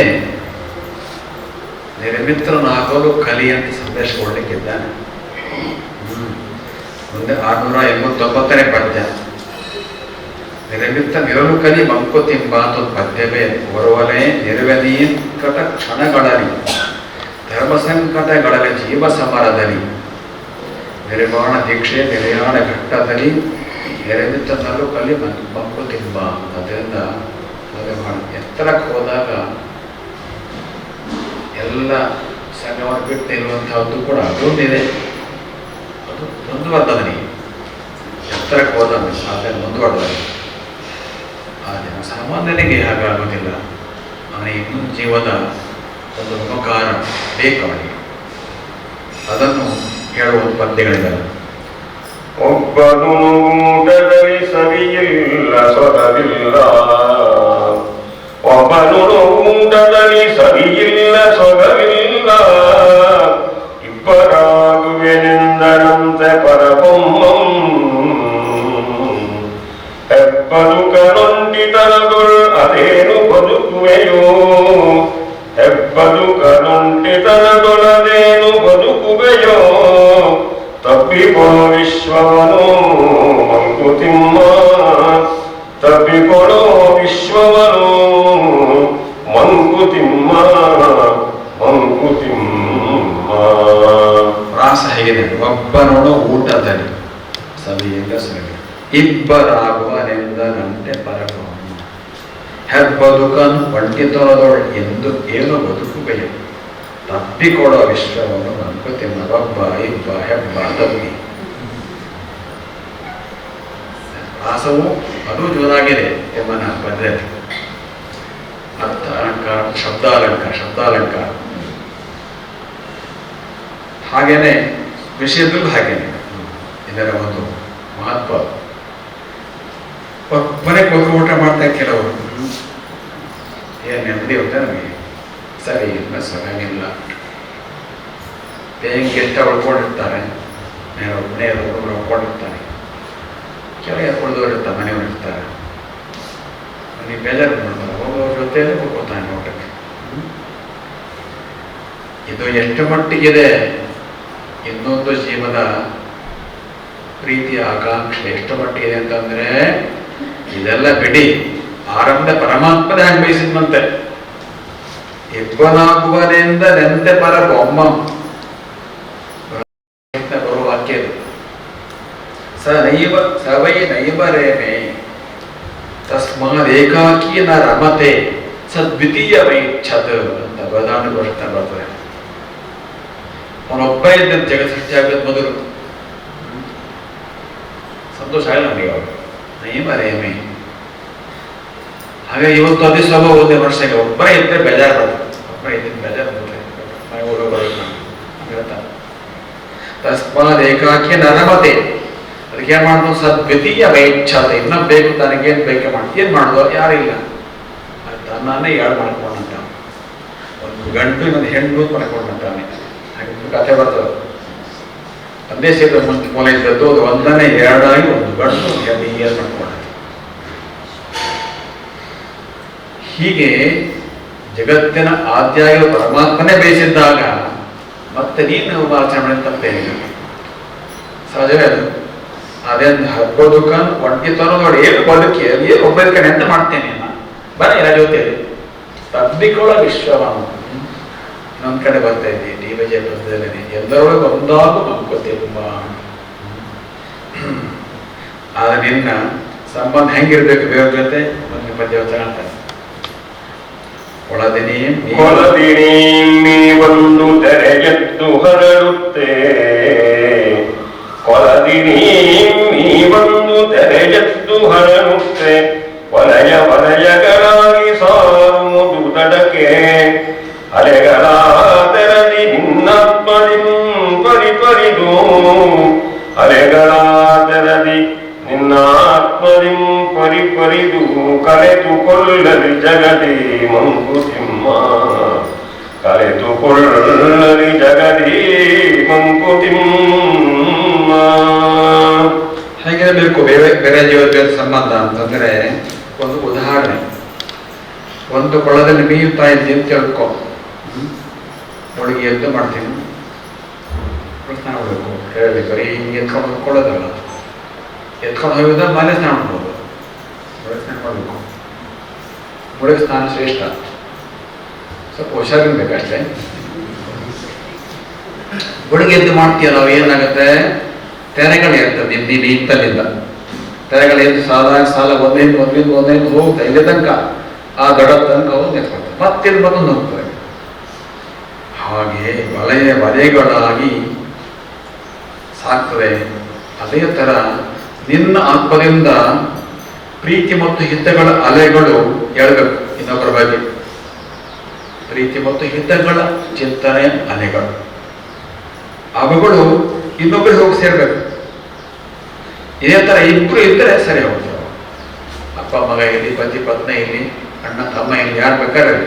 ನಿರ್ಮಿತ್ರನಾಗಲು ಕಲಿ ಅಂತ ಸಂದೇಶ ಕೊಡಲಿಕ್ಕಿದ್ದಾನೆ. ಮುಂದೆ 689ನೇ ಪದ್ಯ, ನಿರ್ಮಿತ್ರನಿರಲು ಕಲಿ ಮಂಕುತಿಮ್ಮ ಅಂತ ಒಂದು ಪದ್ಯವೇ. ಒರವನೆ ನಿರ್ವನೀಕಟ ಕ್ಷಣಗಳಲ್ಲಿ ಧರ್ಮ ಸಂಕಟಗಳಲ್ಲಿ ಜೀವ ಸಮರದಲ್ಲಿ ನಿರ್ಮಾಣ ದೀಕ್ಷೆ ನಿರ್ಯಾಣ ಘಟ್ಟದಲ್ಲಿ ನಿರ್ಮಿತ್ರನಲ್ಲೂ ಕಲಿ ಮಂಕುತಿಮ್ಮ. ಅದರಿಂದ ಎತ್ತರಕ್ಕೆ ಹೋದಾಗ ಎಲ್ಲ ಸಂಘವನ್ನು ಬಿಟ್ಟು ಇರುವಂತಹದ್ದು ಕೂಡ ಅದೊಂದಿದೆ. ಅದು ಮುಂದುವರೆದವನಿಗೆ ಎತ್ತರಕ್ಕೆ ಹೋದ ಅದನ್ನು ಮುಂದುವರೆದವನಿಗೆ. ಆದರೆ ಸಾಮಾನ್ಯನಿಗೆ ಹಾಗಾಗೋದಿಲ್ಲ. ಅವನಿಗೆ ಇನ್ನೂ ಜೀವದ ಒಂದು ಉಪಕಾರ ಬೇಕು ಅವನಿಗೆ. ಅದನ್ನು ಹೇಳುವ ಪದ್ಯಗಳಿದ್ದಾರೆ. ಒಬ್ಬನು ಊಟದಲ್ಲಿ ಸವಿಯಿಲ್ಲ ಸೊಗವಿಲ್ಲ, ಒಬ್ಬನು ಊಟದಲ್ಲಿ ಸವಿಯಿಲ್ಲ ಸೊಗವಿಲ್ಲ, ಇಬ್ಬರಾಗುವೆನೆಂದರಂತೆ ಪರಬೊಮ್ಮಂ ಹೆಬ್ಬದುಕನೊಂಟಿತನದೊಳ್ ಅದೇನು ಬದುಕುವೆಯೋ, ಹೆಬ್ಬದುಕನೊಂಟಿತನದೊಳದೇನು ಬದುಕುವೆಯೋ, ತಪ್ಪಿಕೊಳ್ಳೋ ವಿಶ್ವವನು ಮಂಕುತಿಮ್ಮ, ತಪ್ಪಿಕೊಳ್ಳೋ ವಿಶ್ವವನು ಮಂಕುತಿಮ್ಮ ಮಂಕುತಿಮ್ಮ. ಪ್ರಾಸ ಹೇಗಿದೆ? ಒಬ್ಬನೋಡು ಊಟದಲ್ಲಿ ಸವಿಯಿಂದ ಸವಿ, ಇಬ್ಬರಾಗುವನೆಂದರಂತೆ ಪರಮ ಹೆಬ್ಬದುಕನು ಒಂಟಿತನದೊಳ್ ಎಂದು ಏನು ಬದುಕುವೆಯೋ, ತಪ್ಪಿಕೊಡೋ ವಿಶ್ವವನ್ನು ಮಂಕುತಿಮ್ಮ. ಒಬ್ಬ ಇಬ್ಬ ಹೆಬ್ಬ ತಪ್ಪಿ. ಪ್ರಾಸವು ಅದು ಜೋರಾಗಿದೆ ಎಂಬನ ಪದ್ಧತಿ. ಅರ್ಥ ಅಲಂಕಾರ, ಶಬ್ದಾಲಂಕಾರ ಹಾಗೇನೆ ವಿಷಯದಲ್ಲೂ ಹಾಗೇನೆ ಇದರ ಒಂದು ಮಹತ್ವ. ಒಬ್ಬನೇ ಕೊಟ್ಟು ಊಟ ಮಾಡ್ತಾ ಕೆಲವರು ಏನು ನೆಮ್ಮದಿ ಹೋಗ್ತಾ ನಮಗೆ ಸರಿ ಇಲ್ಲ ಸರಿಯಾಗಿಲ್ಲ. ಬೇಂಗೆ ಎಷ್ಟ ಉಳ್ಕೊಂಡಿರ್ತಾರೆ, ನಾನು ಒಬ್ಬನೇ ಒಬ್ಬರು ಉಳ್ಕೊಂಡಿರ್ತಾರೆ, ಕೆಳಗೆ ಕುಳಿದವರು ಇರ್ತಾರೆ, ಮನೆಯವರು ಇರ್ತಾರೆ, ನೀವು ಬೇಜಾರು ಮಾಡ್ತಾರೆ, ಹೋಗೋವ್ರ ಜೊತೆಯಲ್ಲೇ ಹೋಗ್ತಾನೆ ಊಟಕ್ಕೆ. ಇದು ಎಷ್ಟು ಮಟ್ಟಿಗಿದೆ ಇನ್ನೊಂದು ಜೀವದ ಪ್ರೀತಿಯ ಆಕಾಂಕ್ಷೆ ಎಷ್ಟು ಮಟ್ಟಿಗಿದೆ ಅಂತಂದ್ರೆ, ಇದೆಲ್ಲ ಬಿಡಿ ಆರಂಭ ಪರಮಾತ್ಮನೇ ಅನ್ವಯಿಸಿದಂತೆ. ಇಬ್ಬನಾಗುವನೆಂದ ನೆಂತೆ ಪರ ಬೊಮ್ಮ ಬರುವ ವಾಕ್ಯ ಇದು. ಸವೈ ನೈವರೇಮೆ ತಸ್ಮಾದೇಕಾಕಿ ನ ರಮತೆ ಸದ್ವಿತೀಯ ವೈಚ್ಛದ್ ಅಂತ ಬದಾನು ಬರ್ತಾ ಬರ್ತದೆ. ಅವನೊಬ್ಬ ಇದ್ದಂತ ಜಗತ್ ಸೃಷ್ಟಿಯಾಗೋದು ಮೊದಲು ಸಂತೋಷ ಆಗಿಲ್ಲ ನಮಗೆ ಅವರು ನೈವರೇಮೆ. ಹಾಗೆ ಇವತ್ತು ಅದೇ ಸ್ವಭಾವ ಒಂದೇ ವರ್ಷಕ್ಕೆ ಒಬ್ಬರೇ ಇದ್ದರೆ ಬೇಜಾರು ಬರ್ತದೆ, ಒಬ್ಬರೇ ಇದ್ದರೆ ಬೇಜಾರು ಬರ್ತದೆ, ಮನೆ ಹೋಗೋಬಾರದು ಹೇಳ್ತಾರೆ. ತಸ್ಮಾದ್ ಏಕಾಕಿ ನರಮತೆ, ಅದಕ್ಕೆ ಏನ್ ಮಾಡೋದು? ಸದ್ವಿತೀಯ ವೈಚ್ಛತೆ, ಇನ್ನ ಬೇಕು ತನಗೇನು ಬೇಕೆ ಮಾಡಿ ಏನ್ ಮಾಡುದು? ಯಾರಿಲ್ಲ, ತನ್ನೇ ಯಾರು ಮಾಡ್ಕೊಂಡಂತ ಒಂದು ಗಂಟು ಇನ್ನೊಂದು ಹೆಣ್ಣು ಮಾಡ್ಕೊಂಡಂತಾನೆ. ಹಾಗೆ ಕಥೆ ಬರ್ತದೆ. ಒಂದೇ ಸೇರಿದ ಮೂಲೆ ಇದ್ದದ್ದು ಅದು ಒಂದನೇ ಎರಡಾಗಿ ಒಂದು ಗಂಟು ಹೆಣ್ಣು ಏನ್ ಮಾಡ್ಕೊಂಡ. ಹೀಗೆ ಜಗತ್ತಿನ ಆದ್ಯಾಗಿ ಪರಮಾತ್ಮನೇ ಬೇಯಿಸಿದ್ದಾಗ ಮತ್ತೆ ನೀನು ಆಚರಣೆ ತಪ್ಪೇನಿಲ್ಲ, ಸಹಜವೇ ಅದು. ಅದೇ ಹಬ್ಬದುಕ ಒಂಟಿತನ ನೋಡಿ ಏನು ಬದುಕಿ ಏನು ಒಬ್ಬರಿಗೆ ಎಂತ ಮಾಡ್ತೇನೆ ಬರ ಎಲ್ಲ ಜೊತೆಯಲ್ಲಿ ತಬ್ಬಿಕೊಳ್ಳೋ ವಿಶ್ವವನ್ನು. ಇನ್ನೊಂದ್ ಕಡೆ ಬರ್ತಾ ಇದ್ದೆ ಡಿ ವಿಜಯ ಪದದಲ್ಲಿ ಎಲ್ಲರೊಳಗೆ ಒಂದಾಗು ಮಂಕುತಿಮ್ಮ. ಆದ್ರೆ ನಿನ್ನ ಸಂಬಂಧ ಹೆಂಗಿರ್ಬೇಕು ಬೇರೆ ಜೊತೆ ಒಂದು ಪದ್ಯ ಹೇಳ್ತಾರೆ. ಕೊಳದಿನಿ ನೀ ಒಂದು ತೆರೆಗೆದ್ದು ಹರಡುತ್ತೆ, ಕೊಳದಿನಿ ನೀ ಒಂದು ತೆರೆಗೆದ್ದು ಹರಡುತ್ತೆ, ವಲಯ ವಲಯಗಳಾಗಿ ಸಾರುವುದು ತಡಕೆ, ಅಲೆಗಳ ತೆರದಿ ನಿನ್ನಾತ್ಮದಿಂ ಪರಿಪರಿದು, ಅಲೆಗಳ ತೆರದಿ ನಿನ್ನಾತ್ಮದಿಂ ಪರಿಪರಿದು, ಕಲೆತುಕೊಳ್ಳಲಿ ಜಗದಿ ಮಂಕುತಿಮ್ಮ, ಕಲೆತುಕೊಳ್ಳಲಿ ಜಗದಿ ಮಂಕುತಿಮ್ಮ. ಹೇಗಿರಬೇಕು ಬೇರೆ ಬೇರೆ ಜೀವದ ಸಂಬಂಧ ಅಂತಂದ್ರೆ, ಒಂದು ಉದಾಹರಣೆ, ಒಂದು ಕೊಳದಲ್ಲಿ ಮೀಯುತ್ತಾ ಇದ್ದಿ ಅಂತ ತಿಳ್ಕೊ. ಒಳಗೆ ಎದ್ದು ಮಾಡ್ತೀನಿ, ಸ್ನಾನ ಮಾಡಬೇಕು, ಹೇಳಬೇಕು, ಬರೀ ಹಿಂಗೆ ಎತ್ಕೊಂಡು ಹೋಗ್ಕೊಳ್ಳೋದಲ್ಲ, ಎತ್ಕೊಂಡು ಹೋಗಿದ್ದ ಮನೆ ಸ್ನಾನ ಮಾಡ್ಬೋದು, ಒಳಗೆ ಸ್ನಾನ ಮಾಡಬೇಕು. ಒಳಗೆ ಸ್ನಾನ ಶ್ರೇಷ್ಠ, ಸ್ವಲ್ಪ ಹುಷಾರಿರ್ಬೇಕಷ್ಟೇ. ಒಳಗೆ ಎದ್ದು ಮಾಡ್ತೀಯ ನಾವು, ಏನಾಗುತ್ತೆ, ತೆರೆಗಳು ಇರ್ತದೆ ನಿಂತಲ್ಲಿಂದ, ತೆರೆಗಳು ಎದ್ದು ಸಾಲ ಒಂದೊಂದು ಹೋಗ್ತಾ ಇಲ್ಲಿ ತನಕ, ಆ ದೊಡ್ಡ ತನಕ ಹೋಗಿ ಎತ್ಕೊಳ್ತಾರೆ, ಮತ್ತೆ ಮತ್ತೊಂದು ಹೋಗ್ತಾರೆ. ಹಾಗೆ ವಲಯಗಳಾಗಿ ಸಾಕ್ತದೆ. ಅದೇ ತರ ನಿನ್ನ ಆತ್ಮದಿಂದ ಪ್ರೀತಿ ಮತ್ತು ಹಿತಗಳ ಅಲೆಗಳು ಎಳಬೇಕು ಇನ್ನೊಬ್ಬರ ಬಗ್ಗೆ. ಪ್ರೀತಿ ಮತ್ತು ಹಿತಗಳ ಚಿಂತನೆ ಅಲೆಗಳು, ಅವುಗಳು ಇನ್ನೊಬ್ಬರಿಗೆ ಹೋಗಿ ಸೇರ್ಬೇಕು. ಇದೇ ತರ ಇಬ್ರು ಇದ್ದರೆ ಸರಿ ಹೋಗ್ತಾರೆ. ಅಪ್ಪ ಮಗ ಇಲ್ಲಿ, ಪತಿ ಪತ್ನಿ ಇಲ್ಲಿ, ಅಣ್ಣ ತಮ್ಮ ಇಲ್ಲಿ, ಯಾರು ಬೇಕಾದ್ರೆ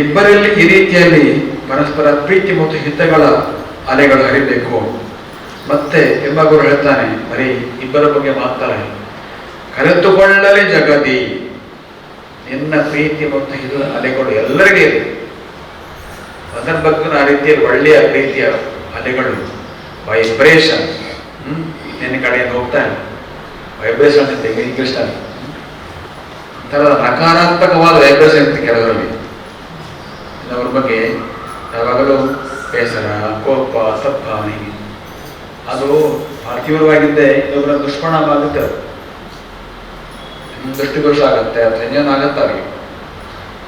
ಇಬ್ಬರಲ್ಲಿ ಈ ರೀತಿಯಲ್ಲಿ ಪರಸ್ಪರ ಪ್ರೀತಿ ಮತ್ತು ಹಿತಗಳ ಅಲೆಗಳು ಹರಿಬೇಕು. ಮತ್ತೆ ತಿಮ್ಮಗುರು ಹೇಳ್ತಾನೆ, ಬರೀ ಇಬ್ಬರ ಬಗ್ಗೆ ಮಾತಾಡ, ಕರೆತುಕೊಳ್ಳಲಿ ಜಗದಿ, ನಿನ್ನ ಪ್ರೀತಿ ಮತ್ತು ಹಿತದ ಅಲೆಗಳು ಎಲ್ಲರಿಗೂ ಇದೆ. ಅದರ ಬಗ್ಗೆ ಆ ರೀತಿಯಲ್ಲಿ ಒಳ್ಳೆಯ ಪ್ರೀತಿಯ ಅಲೆಗಳು, ವೈಬ್ರೇಷನ್, ನಿನ್ನ ಕಡೆಯಿಂದ ಹೋಗ್ತಾನೆ, ವೈಬ್ರೇಷನ್ ಅಂತ ಇಂಗ್ಲಿಷ್ ಅಲ್ಲಿ ಒಂಥರ ನಕಾರಾತ್ಮಕವಾದ ವೈಬ್ರೇಷನ್ ಇರುತ್ತೆ ಕೆಲವರಲ್ಲಿ. ಇನ್ನೊಬ್ಬರ ಬಗ್ಗೆ ಯಾವಾಗಲೂ ಬೇಸರ, ಕೋಪ, ಸದ್ಭಾವನೆ, ಅದು ಬಹಳ ತೀವ್ರವಾಗಿದ್ದೆ ಇನ್ನೊಬ್ಬರ ದುಷ್ಪರಿಣಾಮ ಆಗುತ್ತೆ. ದೃಷ್ಟಿದೋಷ ಆಗುತ್ತೆ, ಅಥವಾ ಏನೇನಾಗತ್ತೆ ಅವರಿಗೆ.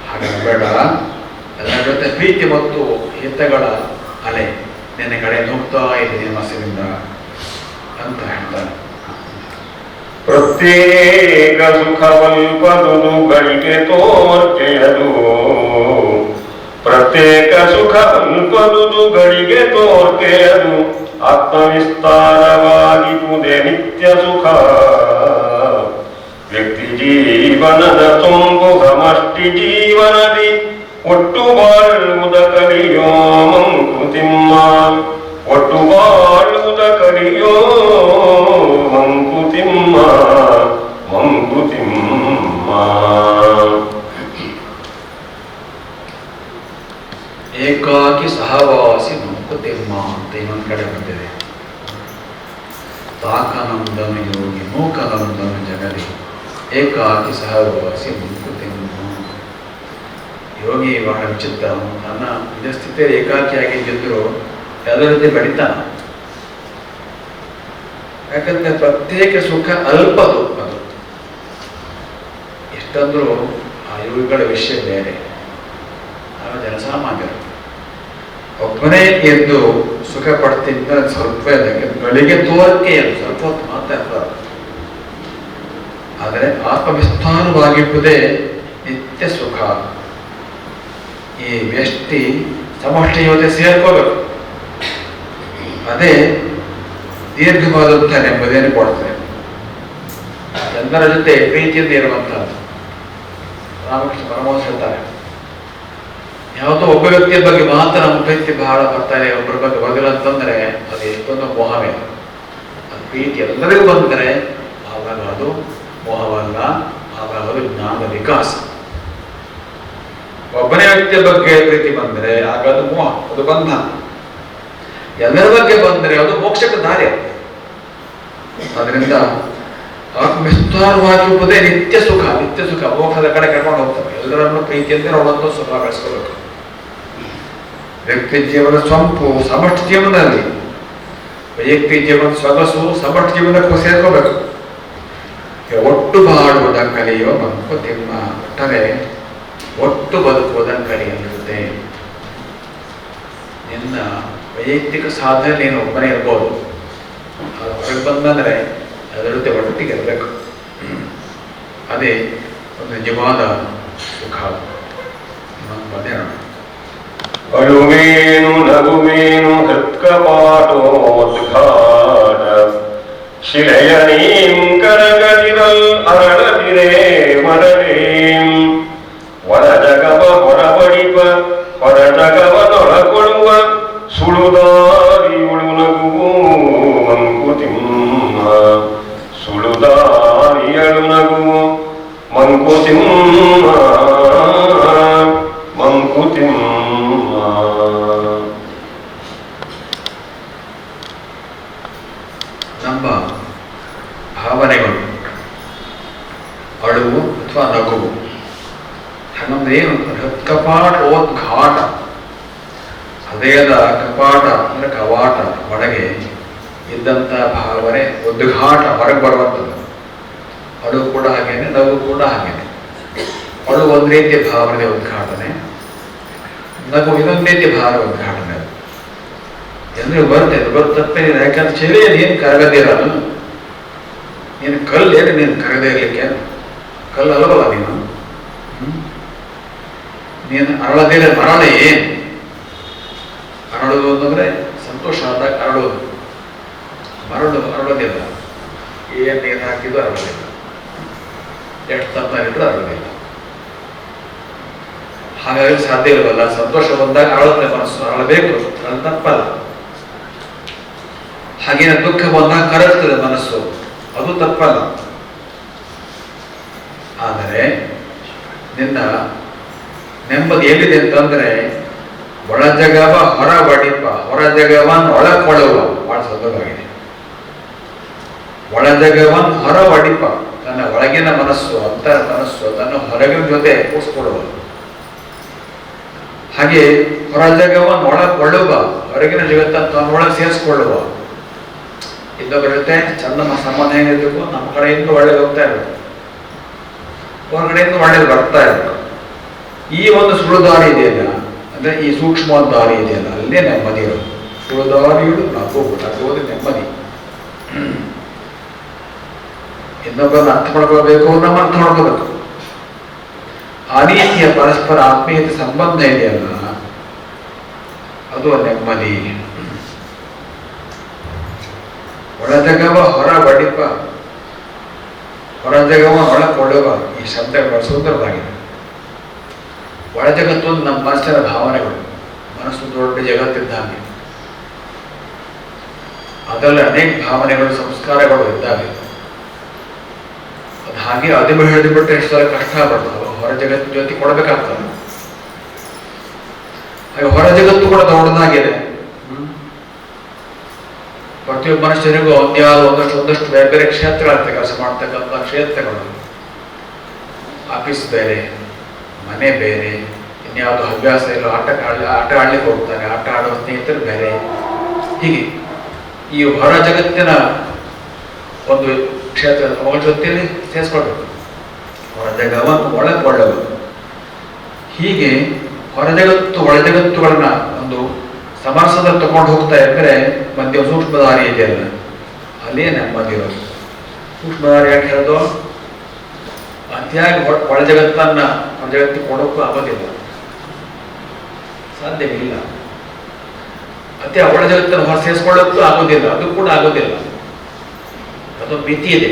ಹಾಗಾಗಿ ಬೇಡ, ಎಲ್ಲರ ಜೊತೆ ಪ್ರೀತಿ ಮತ್ತು ಹಿತಗಳ ಅಲೆ ನಿನ್ನ ಕಡೆ ಹೋಗ್ತಾ ಇದೆ ಮನಸ್ಸಿನಿಂದ ಅಂತ ಹೇಳ್ತಾನೆ. ಪ್ರತ್ಯೇಕ ಸುಖವಲ್ಪದುದು ಗಳಿಗೆ ತೋರ್ಕೆಯದು, ಪ್ರತ್ಯೇಕ ಸುಖವಲ್ಪದುದು ಗಳಿಗೆ ತೋರ್ಕೆಯದು, ಆತ್ಮವಿಸ್ತಾರವಾಗಿ ಪುದೆ ನಿತ್ಯ ಸುಖ. ವ್ಯಕ್ತಿ ಜೀವನದ ತುಂಬು ಸಮಷ್ಟಿ ಜೀವನದಿ ಒಟ್ಟು ಬಾಳುವುದ ಕಲಿಯೋ ಮಂಕುತಿಮ್ಮ, ಒಟ್ಟು ಬಾಳುವುದ ಕಲಿಯೋ ಮಂಕುತಿಮ್ಮ, ಮಂಕುತಿಮ್ಮ. ಏಕಾಕಿ ಸಹವಾಸಿ ಮಂಕುತಿಮ್ಮ ಅಂತ ಇನ್ನೊಂದು ಕಡೆ ಬಂದಿದೆ. ತಾಕನಂದನು ಯೋಗಿ ಮೂಕನಂದನು ಜಗದಿ, ಏಕಾಕಿ ಸಹವಾಸಿ ಮಂಕುತಿಮ್ಮ. ಯೋಗಿ ಬಹಳ ವಿಚಿತ್ರ, ತನ್ನ ನಿಜ ಸ್ಥಿತಿಯಲ್ಲಿ ಏಕಾಕಿಯಾಗಿದ್ದರು ಎಲ್ಲರ ಜೊತೆ ಬೆಳಿತಾನ. ಯಾಕಂದ್ರೆ ಪ್ರತ್ಯೇಕ ಸುಖ ಅಲ್ಪದು, ಅದು ಎಷ್ಟಂದ್ರೂ ಆ ಯೋಗಿಗಳ ವಿಷಯ ಬೇರೆ, ಆಗ ಜನಸಾಮಾನ್ಯರು. ಒಬ್ಬನೇ ಎದ್ದು ಸುಖ ಪಡ್ತಿದ್ದ ಸ್ವಲ್ಪ ಗಳಿಗೆ ತೋರಕ್ಕೆ ಸ್ವಲ್ಪ ಹೊತ್ತು ಮಾತಾಡ್ತಾರೆ. ಆದರೆ ಆತ್ಮವಿಸ್ತಾರವಾಗಿರುವುದೇ ನಿತ್ಯ ಸುಖ. ಈ ವ್ಯಷ್ಟಿ ಸಮಷ್ಟಿ ಜೊತೆ ಸೇರ್ಕೋಬೇಕು, ಅದೇ ದೀರ್ಘವಾದಂಥ ನೆಮ್ಮದಿಯನ್ನು ಕೊಡ್ತಾರೆ. ಎಲ್ಲರ ಜೊತೆ ಪ್ರೀತಿಯಿಂದ ಇರುವಂಥದ್ದು. ರಾಮಕೃಷ್ಣ ಪರಮಹಂಸ ಹೇಳ್ತಾರೆ, ಯಾವುದೋ ಒಬ್ಬ ವ್ಯಕ್ತಿಯ ಬಗ್ಗೆ ಮಾತ್ರ ನಮ್ಮ ಪ್ರೀತಿ ಬಹಳ ಬರ್ತಾರೆ, ಒಬ್ಬರ ಬಗ್ಗೆ ಬರಲಿಲ್ಲ ಅಂತಂದ್ರೆ ಅದು ಎಷ್ಟೊಂದು ಮೋಹವೇ. ಅದು ಪ್ರೀತಿ ಎಲ್ಲರಿಗೂ ಬಂದರೆ ಆವಾಗ ಅದು ಮೋಹವಲ್ಲ, ಆವಾಗ ಅದು ಜ್ಞಾನದ ವಿಕಾಸ. ಒಬ್ಬನೇ ವ್ಯಕ್ತಿಯ ಬಗ್ಗೆ ಪ್ರೀತಿ ಬಂದರೆ ಆಗ ಅದು ಮೋಹ, ಅದು ಬಂಧ. ಎಲ್ಲರ ಬಗ್ಗೆ ಬಂದರೆ ಅದು ಮೋಕ್ಷಕ್ಕೆ ದಾರಿ. ಅದರಿಂದ ಆತ್ಮವಿಸ್ತಾರವಾಗಿರುವುದೇ ನಿತ್ಯ ಸುಖ. ನಿತ್ಯ ಸುಖ ಮೋಕ್ಷದ ಕಡೆ ಕರ್ಕೊಂಡು ಹೋಗ್ತವೆ. ಎಲ್ಲರನ್ನು ಪ್ರೀತಿಯಿಂದ ನೋಡುವಂತ ಸುಖ ಬೆಳೆಸ್ಕೋಬೇಕು. ವ್ಯಕ್ತಿ ಜೀವನ ಸೊಂಪು ಸಮಷ್ಟಿ ಜೀವನದಲ್ಲಿ, ವೈಯಕ್ತಿಕ ಜೀವನ ಸೊಗಸು ಸಮಷ್ಟಿ ಜೀವನಕ್ಕೂ ಸೇರ್ಕೋಬೇಕು. ಒಟ್ಟು ಬಾಳುವುದ ಕಲಿಯೋ ಮಂಕುತಿಮ್ಮ, ಒಟ್ಟರೆ ಒಟ್ಟು ಬದುಕುವುದನ್ನು ಕಲಿಯಲಿರುತ್ತೆ. ನಿನ್ನ ವೈಯಕ್ತಿಕ ಸಾಧನೆ ನೀನು ಒಬ್ಬನೇ ಇರ್ಬೋದು, ಅದು ಹೊರಗೆ ಬಂದಂದ್ರೆ ಅದರ ಜೊತೆ ಒಟ್ಟಿಗೆ ಇರಬೇಕು. ಅದೇ ಒಂದು ನಿಜವಾದ ಸುಖ. ಅಳುವೇನು ನಗುವೇನು ಹೃತ್ಕಪಾಟೋದ್ಘಾಟ, ಶಿಲೆಯ ನೀಂ ಕರಗದಿರಲ್ ಅರಳದಿರೇ ಮರಳೇಂ, ಹೊರಜಗವ ಹೊರಬಡಿಪ ಹೊರಜಗವನೊಳಗೊಳ್ಳುವ ಸುಳುದಾರಿಯುಳು ನಗುವು ಅರಿಯಳು ನಗು ಮಂಕುತಿಮ್ಮ ಮಂಕುತಿಮ್ಮ. ನಮ್ಮ ಭಾವನೆಗಳು ಅಳುವು ಅಥವಾ ನಗುವು ನಮ್ಮದು ಏನು ಹೃತ್ಕಪಾಟೋದ್ಘಾಟ, ಹೃದಯದ ಕಪಾಟ ಅಂದರೆ ಕವಾಟ ಒಳಗೆ ಇದ್ದಂಥ ಭಾವನೆ ಉದ್ಘಾಟ ಹೊರಗೆ ಬರುವಂಥದ್ದು. ಅಳು ಕೂಡ ಹಾಗೇನೆ, ನಗು ಕೂಡ ಹಾಗೇನೆ. ಅಳು ಒಂದು ರೀತಿಯ ಭಾವನೆ ಉದ್ಘಾಟನೆ, ನಗು ಇನ್ನೊಂದು ರೀತಿಯ ಭಾವನೆ ಉದ್ಘಾಟನೆ. ಅದು ಎಂದು ಬರ್ತಪ್ಪೇನಿದೆ. ಯಾಕಂದ್ರೆ ಚೆವಿಯಲ್ಲಿ ಏನು ಕರಗದಿರಲ್ಲ, ನೀನು ಕಲ್ಲೇನು ನೀನು ಕರಗದೇ ಇರಲಿಕ್ಕೆ, ಕಲ್ಲು ಅಲ್ಲವಲ್ಲ ನೀನು. ನೀನು ಅರಳದಿರ ಮರಳೆ ಏನು ಅರಳೋದು ಅಂತಂದ್ರೆ ಸಂತೋಷ ಆದಾಗ ಅರಳೋದು, ಅರಳೋದಿಲ್ಲ. ಏನು ನೀರು ಹಾಕಿದ್ದು ಅರಳೋದಿಲ್ಲ, ಎಷ್ಟು ತಪ್ಪಾಗಿದ್ರು ಅರಳೋದಿಲ್ಲ. ಹಾಗಾಗಿ ಸಾಧ್ಯ ಇಲ್ಲವಲ್ಲ. ಸಂತೋಷ ಬಂದಾಗ ಅರಳುತ್ತೆ ಮನಸ್ಸು, ಅರಳಬೇಕು, ಅದು ತಪ್ಪಲ್ಲ. ಹಾಗೇನೆ ದುಃಖ ಬಂದಾಗ ಕರಗ್ತದೆ ಮನಸ್ಸು, ಅದು ತಪ್ಪಲ್ಲ. ಆದರೆ ನಿನ್ನ ನೆಮ್ಮದಿ ಎಲ್ಲಿದೆ ಅಂತಂದ್ರೆ ಒಳ ಜಗವ ಹೊರ ಬಡಿಪ, ಹೊರ ಜಗವನ್ ಒಳಕೊಳ್ಳುವ. ಬಹಳ ಸುಲಭವಾಗಿದೆ. ಒಳ ಜಗವನ್ ಹೊರ ಬಡಿಪ, ತನ್ನ ಒಳಗಿನ ಮನಸ್ಸು, ಅಂತರ ಮನಸ್ಸು ತನ್ನ ಹೊರಗಿನ ಜೊತೆ ಕೂಡಿಸ್ಕೊಳ್ಳುವುದು. ಹಾಗೆ ಹೊರ ಜಗವನ್ ಒಳಕೊಳ್ಳುವ, ಹೊರಗಿನ ಜಗತ್ತನ್ನು ತನ್ನೊಳಗೆ ಸೇರಿಸ್ಕೊಳ್ಳುವ. ಇನ್ನೊಬ್ಬರ ಜೊತೆ ಚಂದ ಸಂಬಂಧ ಏನಿರಬೇಕು, ನಮ್ಮ ಕಡೆಯಿಂದ ಒಳ್ಳೇದು ಹೋಗ್ತಾ ಇರಬೇಕು, ಹೊರಗಡೆಯಿಂದ ಒಳ್ಳೇದು ಬರ್ತಾ ಇರಬೇಕು. ಈ ಒಂದು ಸುಳುದಾರಿ ಇದೆಯಲ್ಲ, ಅಂದ್ರೆ ಈ ಸೂಕ್ಷ್ಮವಾದ ದಾರಿ ಇದೆಯಲ್ಲ, ಅಲ್ಲೇ ನೆಮ್ಮದಿ ಇರೋದು. ಸುಳುದಾರಿಗಳು ನಗುವುದು ನೆಮ್ಮದಿ. ಇನ್ನೊಬ್ಬರನ್ನ ಅರ್ಥ ಮಾಡ್ಕೊಳ್ಬೇಕು, ನಮ್ಮ ಅರ್ಥ ಮಾಡ್ಕೋಬೇಕು. ಆ ರೀತಿಯ ಪರಸ್ಪರ ಆತ್ಮೀಯತೆ ಸಂಬಂಧ ಇದೆಯಲ್ಲ, ಅದು ನೆಮ್ಮದಿ. ಒಳಜಗವ ಹೊರ ಬಡಿಪ, ಹೊರಜಗವ ಒಳಕೊಳ್ಳುವ. ಈ ಶಬ್ದ ಬಹಳ ಸುಂದರವಾಗಿದೆ. ಒಳಜಗತ್ತು ನಮ್ಮ ಮನಸ್ಸಿನ ಭಾವನೆಗಳು. ಮನಸ್ಸು ದೊಡ್ಡ ಜಗತ್ತಿದ್ದ ಹಾಗೆ, ಅದರಲ್ಲಿ ಅನೇಕ ಭಾವನೆಗಳು, ಸಂಸ್ಕಾರಗಳು ಇದ್ದಾವೆ. ಅದು ಹಾಗೆ ಅದಿಮ ಹಿಡಿದುಬಿಟ್ರೆ ಎಷ್ಟು ಸಲ ಕಷ್ಟ ಆಗ್ಬರ್ತವೆ. ಹೊರ ಜಗತ್ತಿನ ಜೊತೆ ಕೊಡಬೇಕಾಗ್ತದೆ. ಹಾಗೆ ಹೊರ ಜಗತ್ತು ಕೂಡ ದೊಡ್ಡದಾಗಿದೆ. ಪ್ರತಿಯೊಬ್ಬ ಮನುಷ್ಯನಿಗೂ ಒಂದಷ್ಟು ಬೇರೆ ಬೇರೆ ಕ್ಷೇತ್ರಗಳಂತೆ ಕೆಲಸ ಮಾಡ್ತಕ್ಕಂಥ ಕ್ಷೇತ್ರಗಳು. ಆಫೀಸ್ ಬೇರೆ, ಮನೆ ಬೇರೆ, ಇನ್ಯಾವುದು ಹವ್ಯಾಸ ಇಲ್ಲ, ಆಟ ಆಡ್ಲಿಕ್ಕೆ ಹೋಗ್ತಾನೆ, ಆಟ ಆಡುವ ಸ್ನೇಹಿತರು ಬೇರೆ. ಹೀಗೆ ಈ ಹೊರ ಜಗತ್ತಿನ ಒಂದು ಕ್ಷೇತ್ರ ಅವಳ ಜೊತೆಯಲ್ಲಿ ಸೇರಿಸ್ಕೊಳ್ಬೇಕು. ಹೊರ ಜಗವನ್ನು ಒಳಗೊಳ್ಳೋದು. ಹೀಗೆ ಹೊರ ಜಗತ್ತು ಒಳ ಜಗತ್ತುಗಳನ್ನ ಒಂದು ಸಮರಸದಲ್ಲಿ ತಗೊಂಡು ಹೋಗ್ತಾ ಇದ್ರೆ ಮಧ್ಯ ಸೂಕ್ಷ್ಮದಾರಿ ಇದೆಯಲ್ಲ, ಅಲ್ಲೇ ನೆಮ್ಮದಿರೋದು. ಸೂಕ್ಷ್ಮದಾರಿ ಯಾಕೆ ಹೇಳೋದು? ಅತಿಯಾಗಿ ಒಳ ಜಗತ್ತನ್ನ ಹೊರ ಜಗತ್ತಿಗೆ ಕೊಡೋಕ್ಕೂ ಆಗೋದಿಲ್ಲ, ಸಾಧ್ಯವಿಲ್ಲ. ಅತಿ ಒಳ ಜಗತ್ತನ್ನು ಹೊರ ಸೇರಿಸ್ಕೊಳ್ಳೋಕ್ಕೂ ಆಗೋದಿಲ್ಲ, ಅದು ಕೂಡ ಆಗೋದಿಲ್ಲ. ಅದೊಂದು ಮಿತಿ ಇದೆ.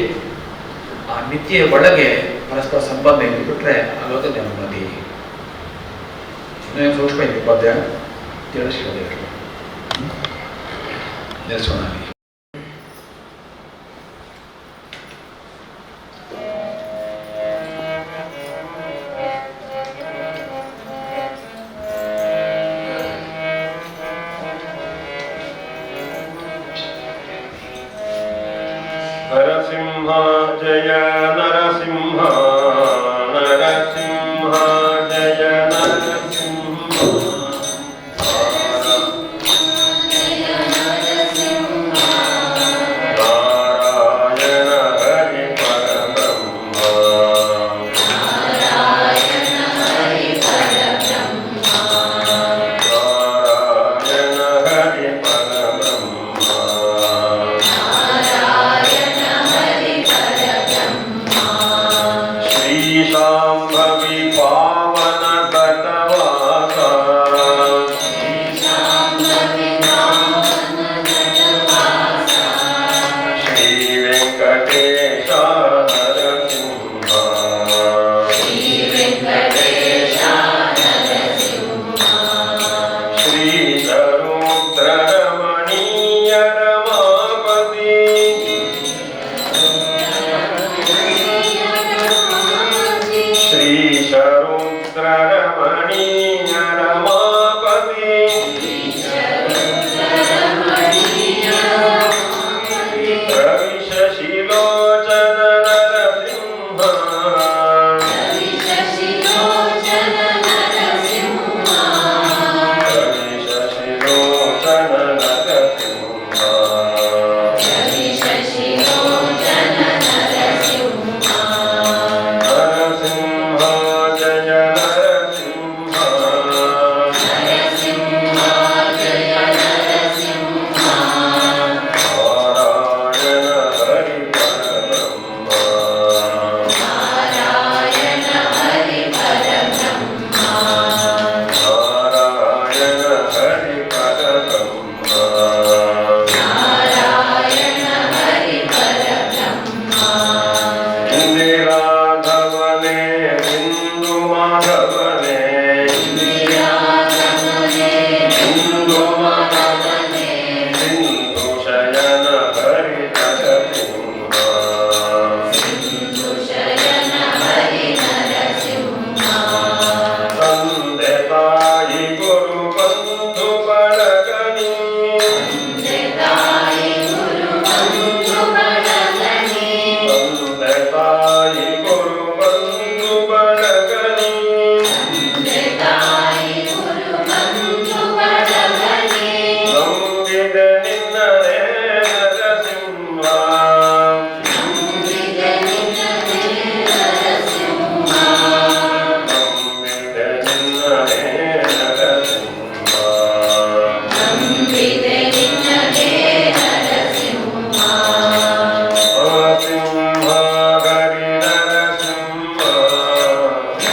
ಆ ಮಿತಿಯ ಒಳಗೆ ಪರಸ್ಪರ ಸಂಬಂಧ ಇಟ್ಬಿಟ್ರೆ ಆಗೋದು ನೆಮ್ಮದಿ. ಇನ್ನೇನು ಸೂಕ್ಷ್ಮ ಇದೆ ಪದ್ಯ ತಿಳಿಸ್ಕೊಳ್ಳೋದು. ನಿಲ್ಲಿಸೋಣ. ನರಸಿಂಹ ಜಯ ನರಸಿಂಹ, ನರಸಿಂಹ ಜಯ ನರಸಿಂಹ. ನಾರಾಯಣ ಹರಿ ಪರಬ್ರಹ್ಮ, ನಾರಾಯಣ ಹರಿ ಪರಬ್ರಹ್ಮ. ರುದ್ರರಮಣೀಯ ರಮಾಪತಿ ರವಿ ಶಶಿಲೋಚನ ನರಸಿಂಹ ರವಿ ಶಶಿಲೋಚನ ನರಸಿಂಹ ನರಸಿಂಹ ಜಯ ನರಸಿಂಹ ನಾರಾಯಣ ಹರಿ ಪರಬ್ರಹ್ಮ ನಾರಾಯಣ ಹರಿ ಪರಬ್ರಹ್ಮ ಇಂದಿರಾಧವನೇ ಇಂದು ಮಾಧವನೇ ಇಂದು ಮಾಧವನೇ ಸಿಂಧು ಶಯನ ಹರಿ ನರಸಿಂಹ ತಂದೆ ತಾಯಿ ಗುರು ಬಂಧು ಬಳಗನಿ ತಂದೆ ತಾಯಿ ಗುರು ಬಂಧು ಬಳಗನಿ ನಂಬಿದೆ ನಿನ್ನನೇ ನರಸಿಂಹ ನಂಬಿದೆ ನಿನ್ನನೇ ನರಸಿಂಹ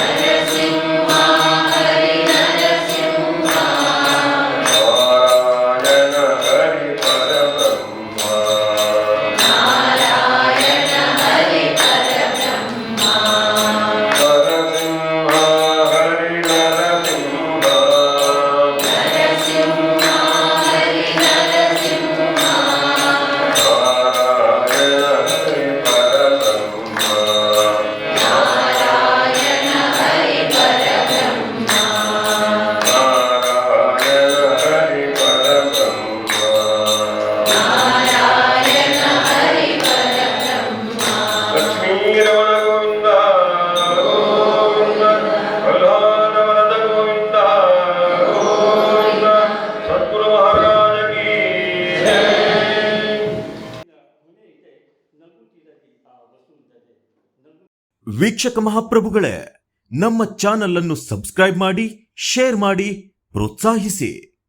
ನರಸಿಂಹ ಹರಿ ನರಸಿಂಹ ನಾರಾಯಣ ಹರಿ ಪರಬ್ರಹ್ಮ ನರಸಿಂಹ ಹರಿ ನರಸಿಂಹ ನಾರಾಯಣ ಹರಿ ಪರಬ್ರಹ್ಮ ನಾರಾಯಣ ಹರಿ ಪರಬ್ರಹ್ಮ ಲಕ್ಷ್ಮೀರಮಣ ಗೋವಿಂದ ಗೋವಿಂದ ಪ್ರಹ್ಲಾದ ವರದ ಗೋವಿಂದ ಗೋವಿಂದ ಸದ್ಗುರು ಮಹಾರಾಜ ಕೀ ಜೈ. ವೀಕ್ಷಕ ಮಹಾಪ್ರಭುಗಳೇ, ನಮ್ಮ ಚಾನಲ್ ಅನ್ನು ಸಬ್ಸ್ಕ್ರೈಬ್ ಮಾಡಿ, ಶೇರ್ ಮಾಡಿ, ಪ್ರೋತ್ಸಾಹಿಸಿ.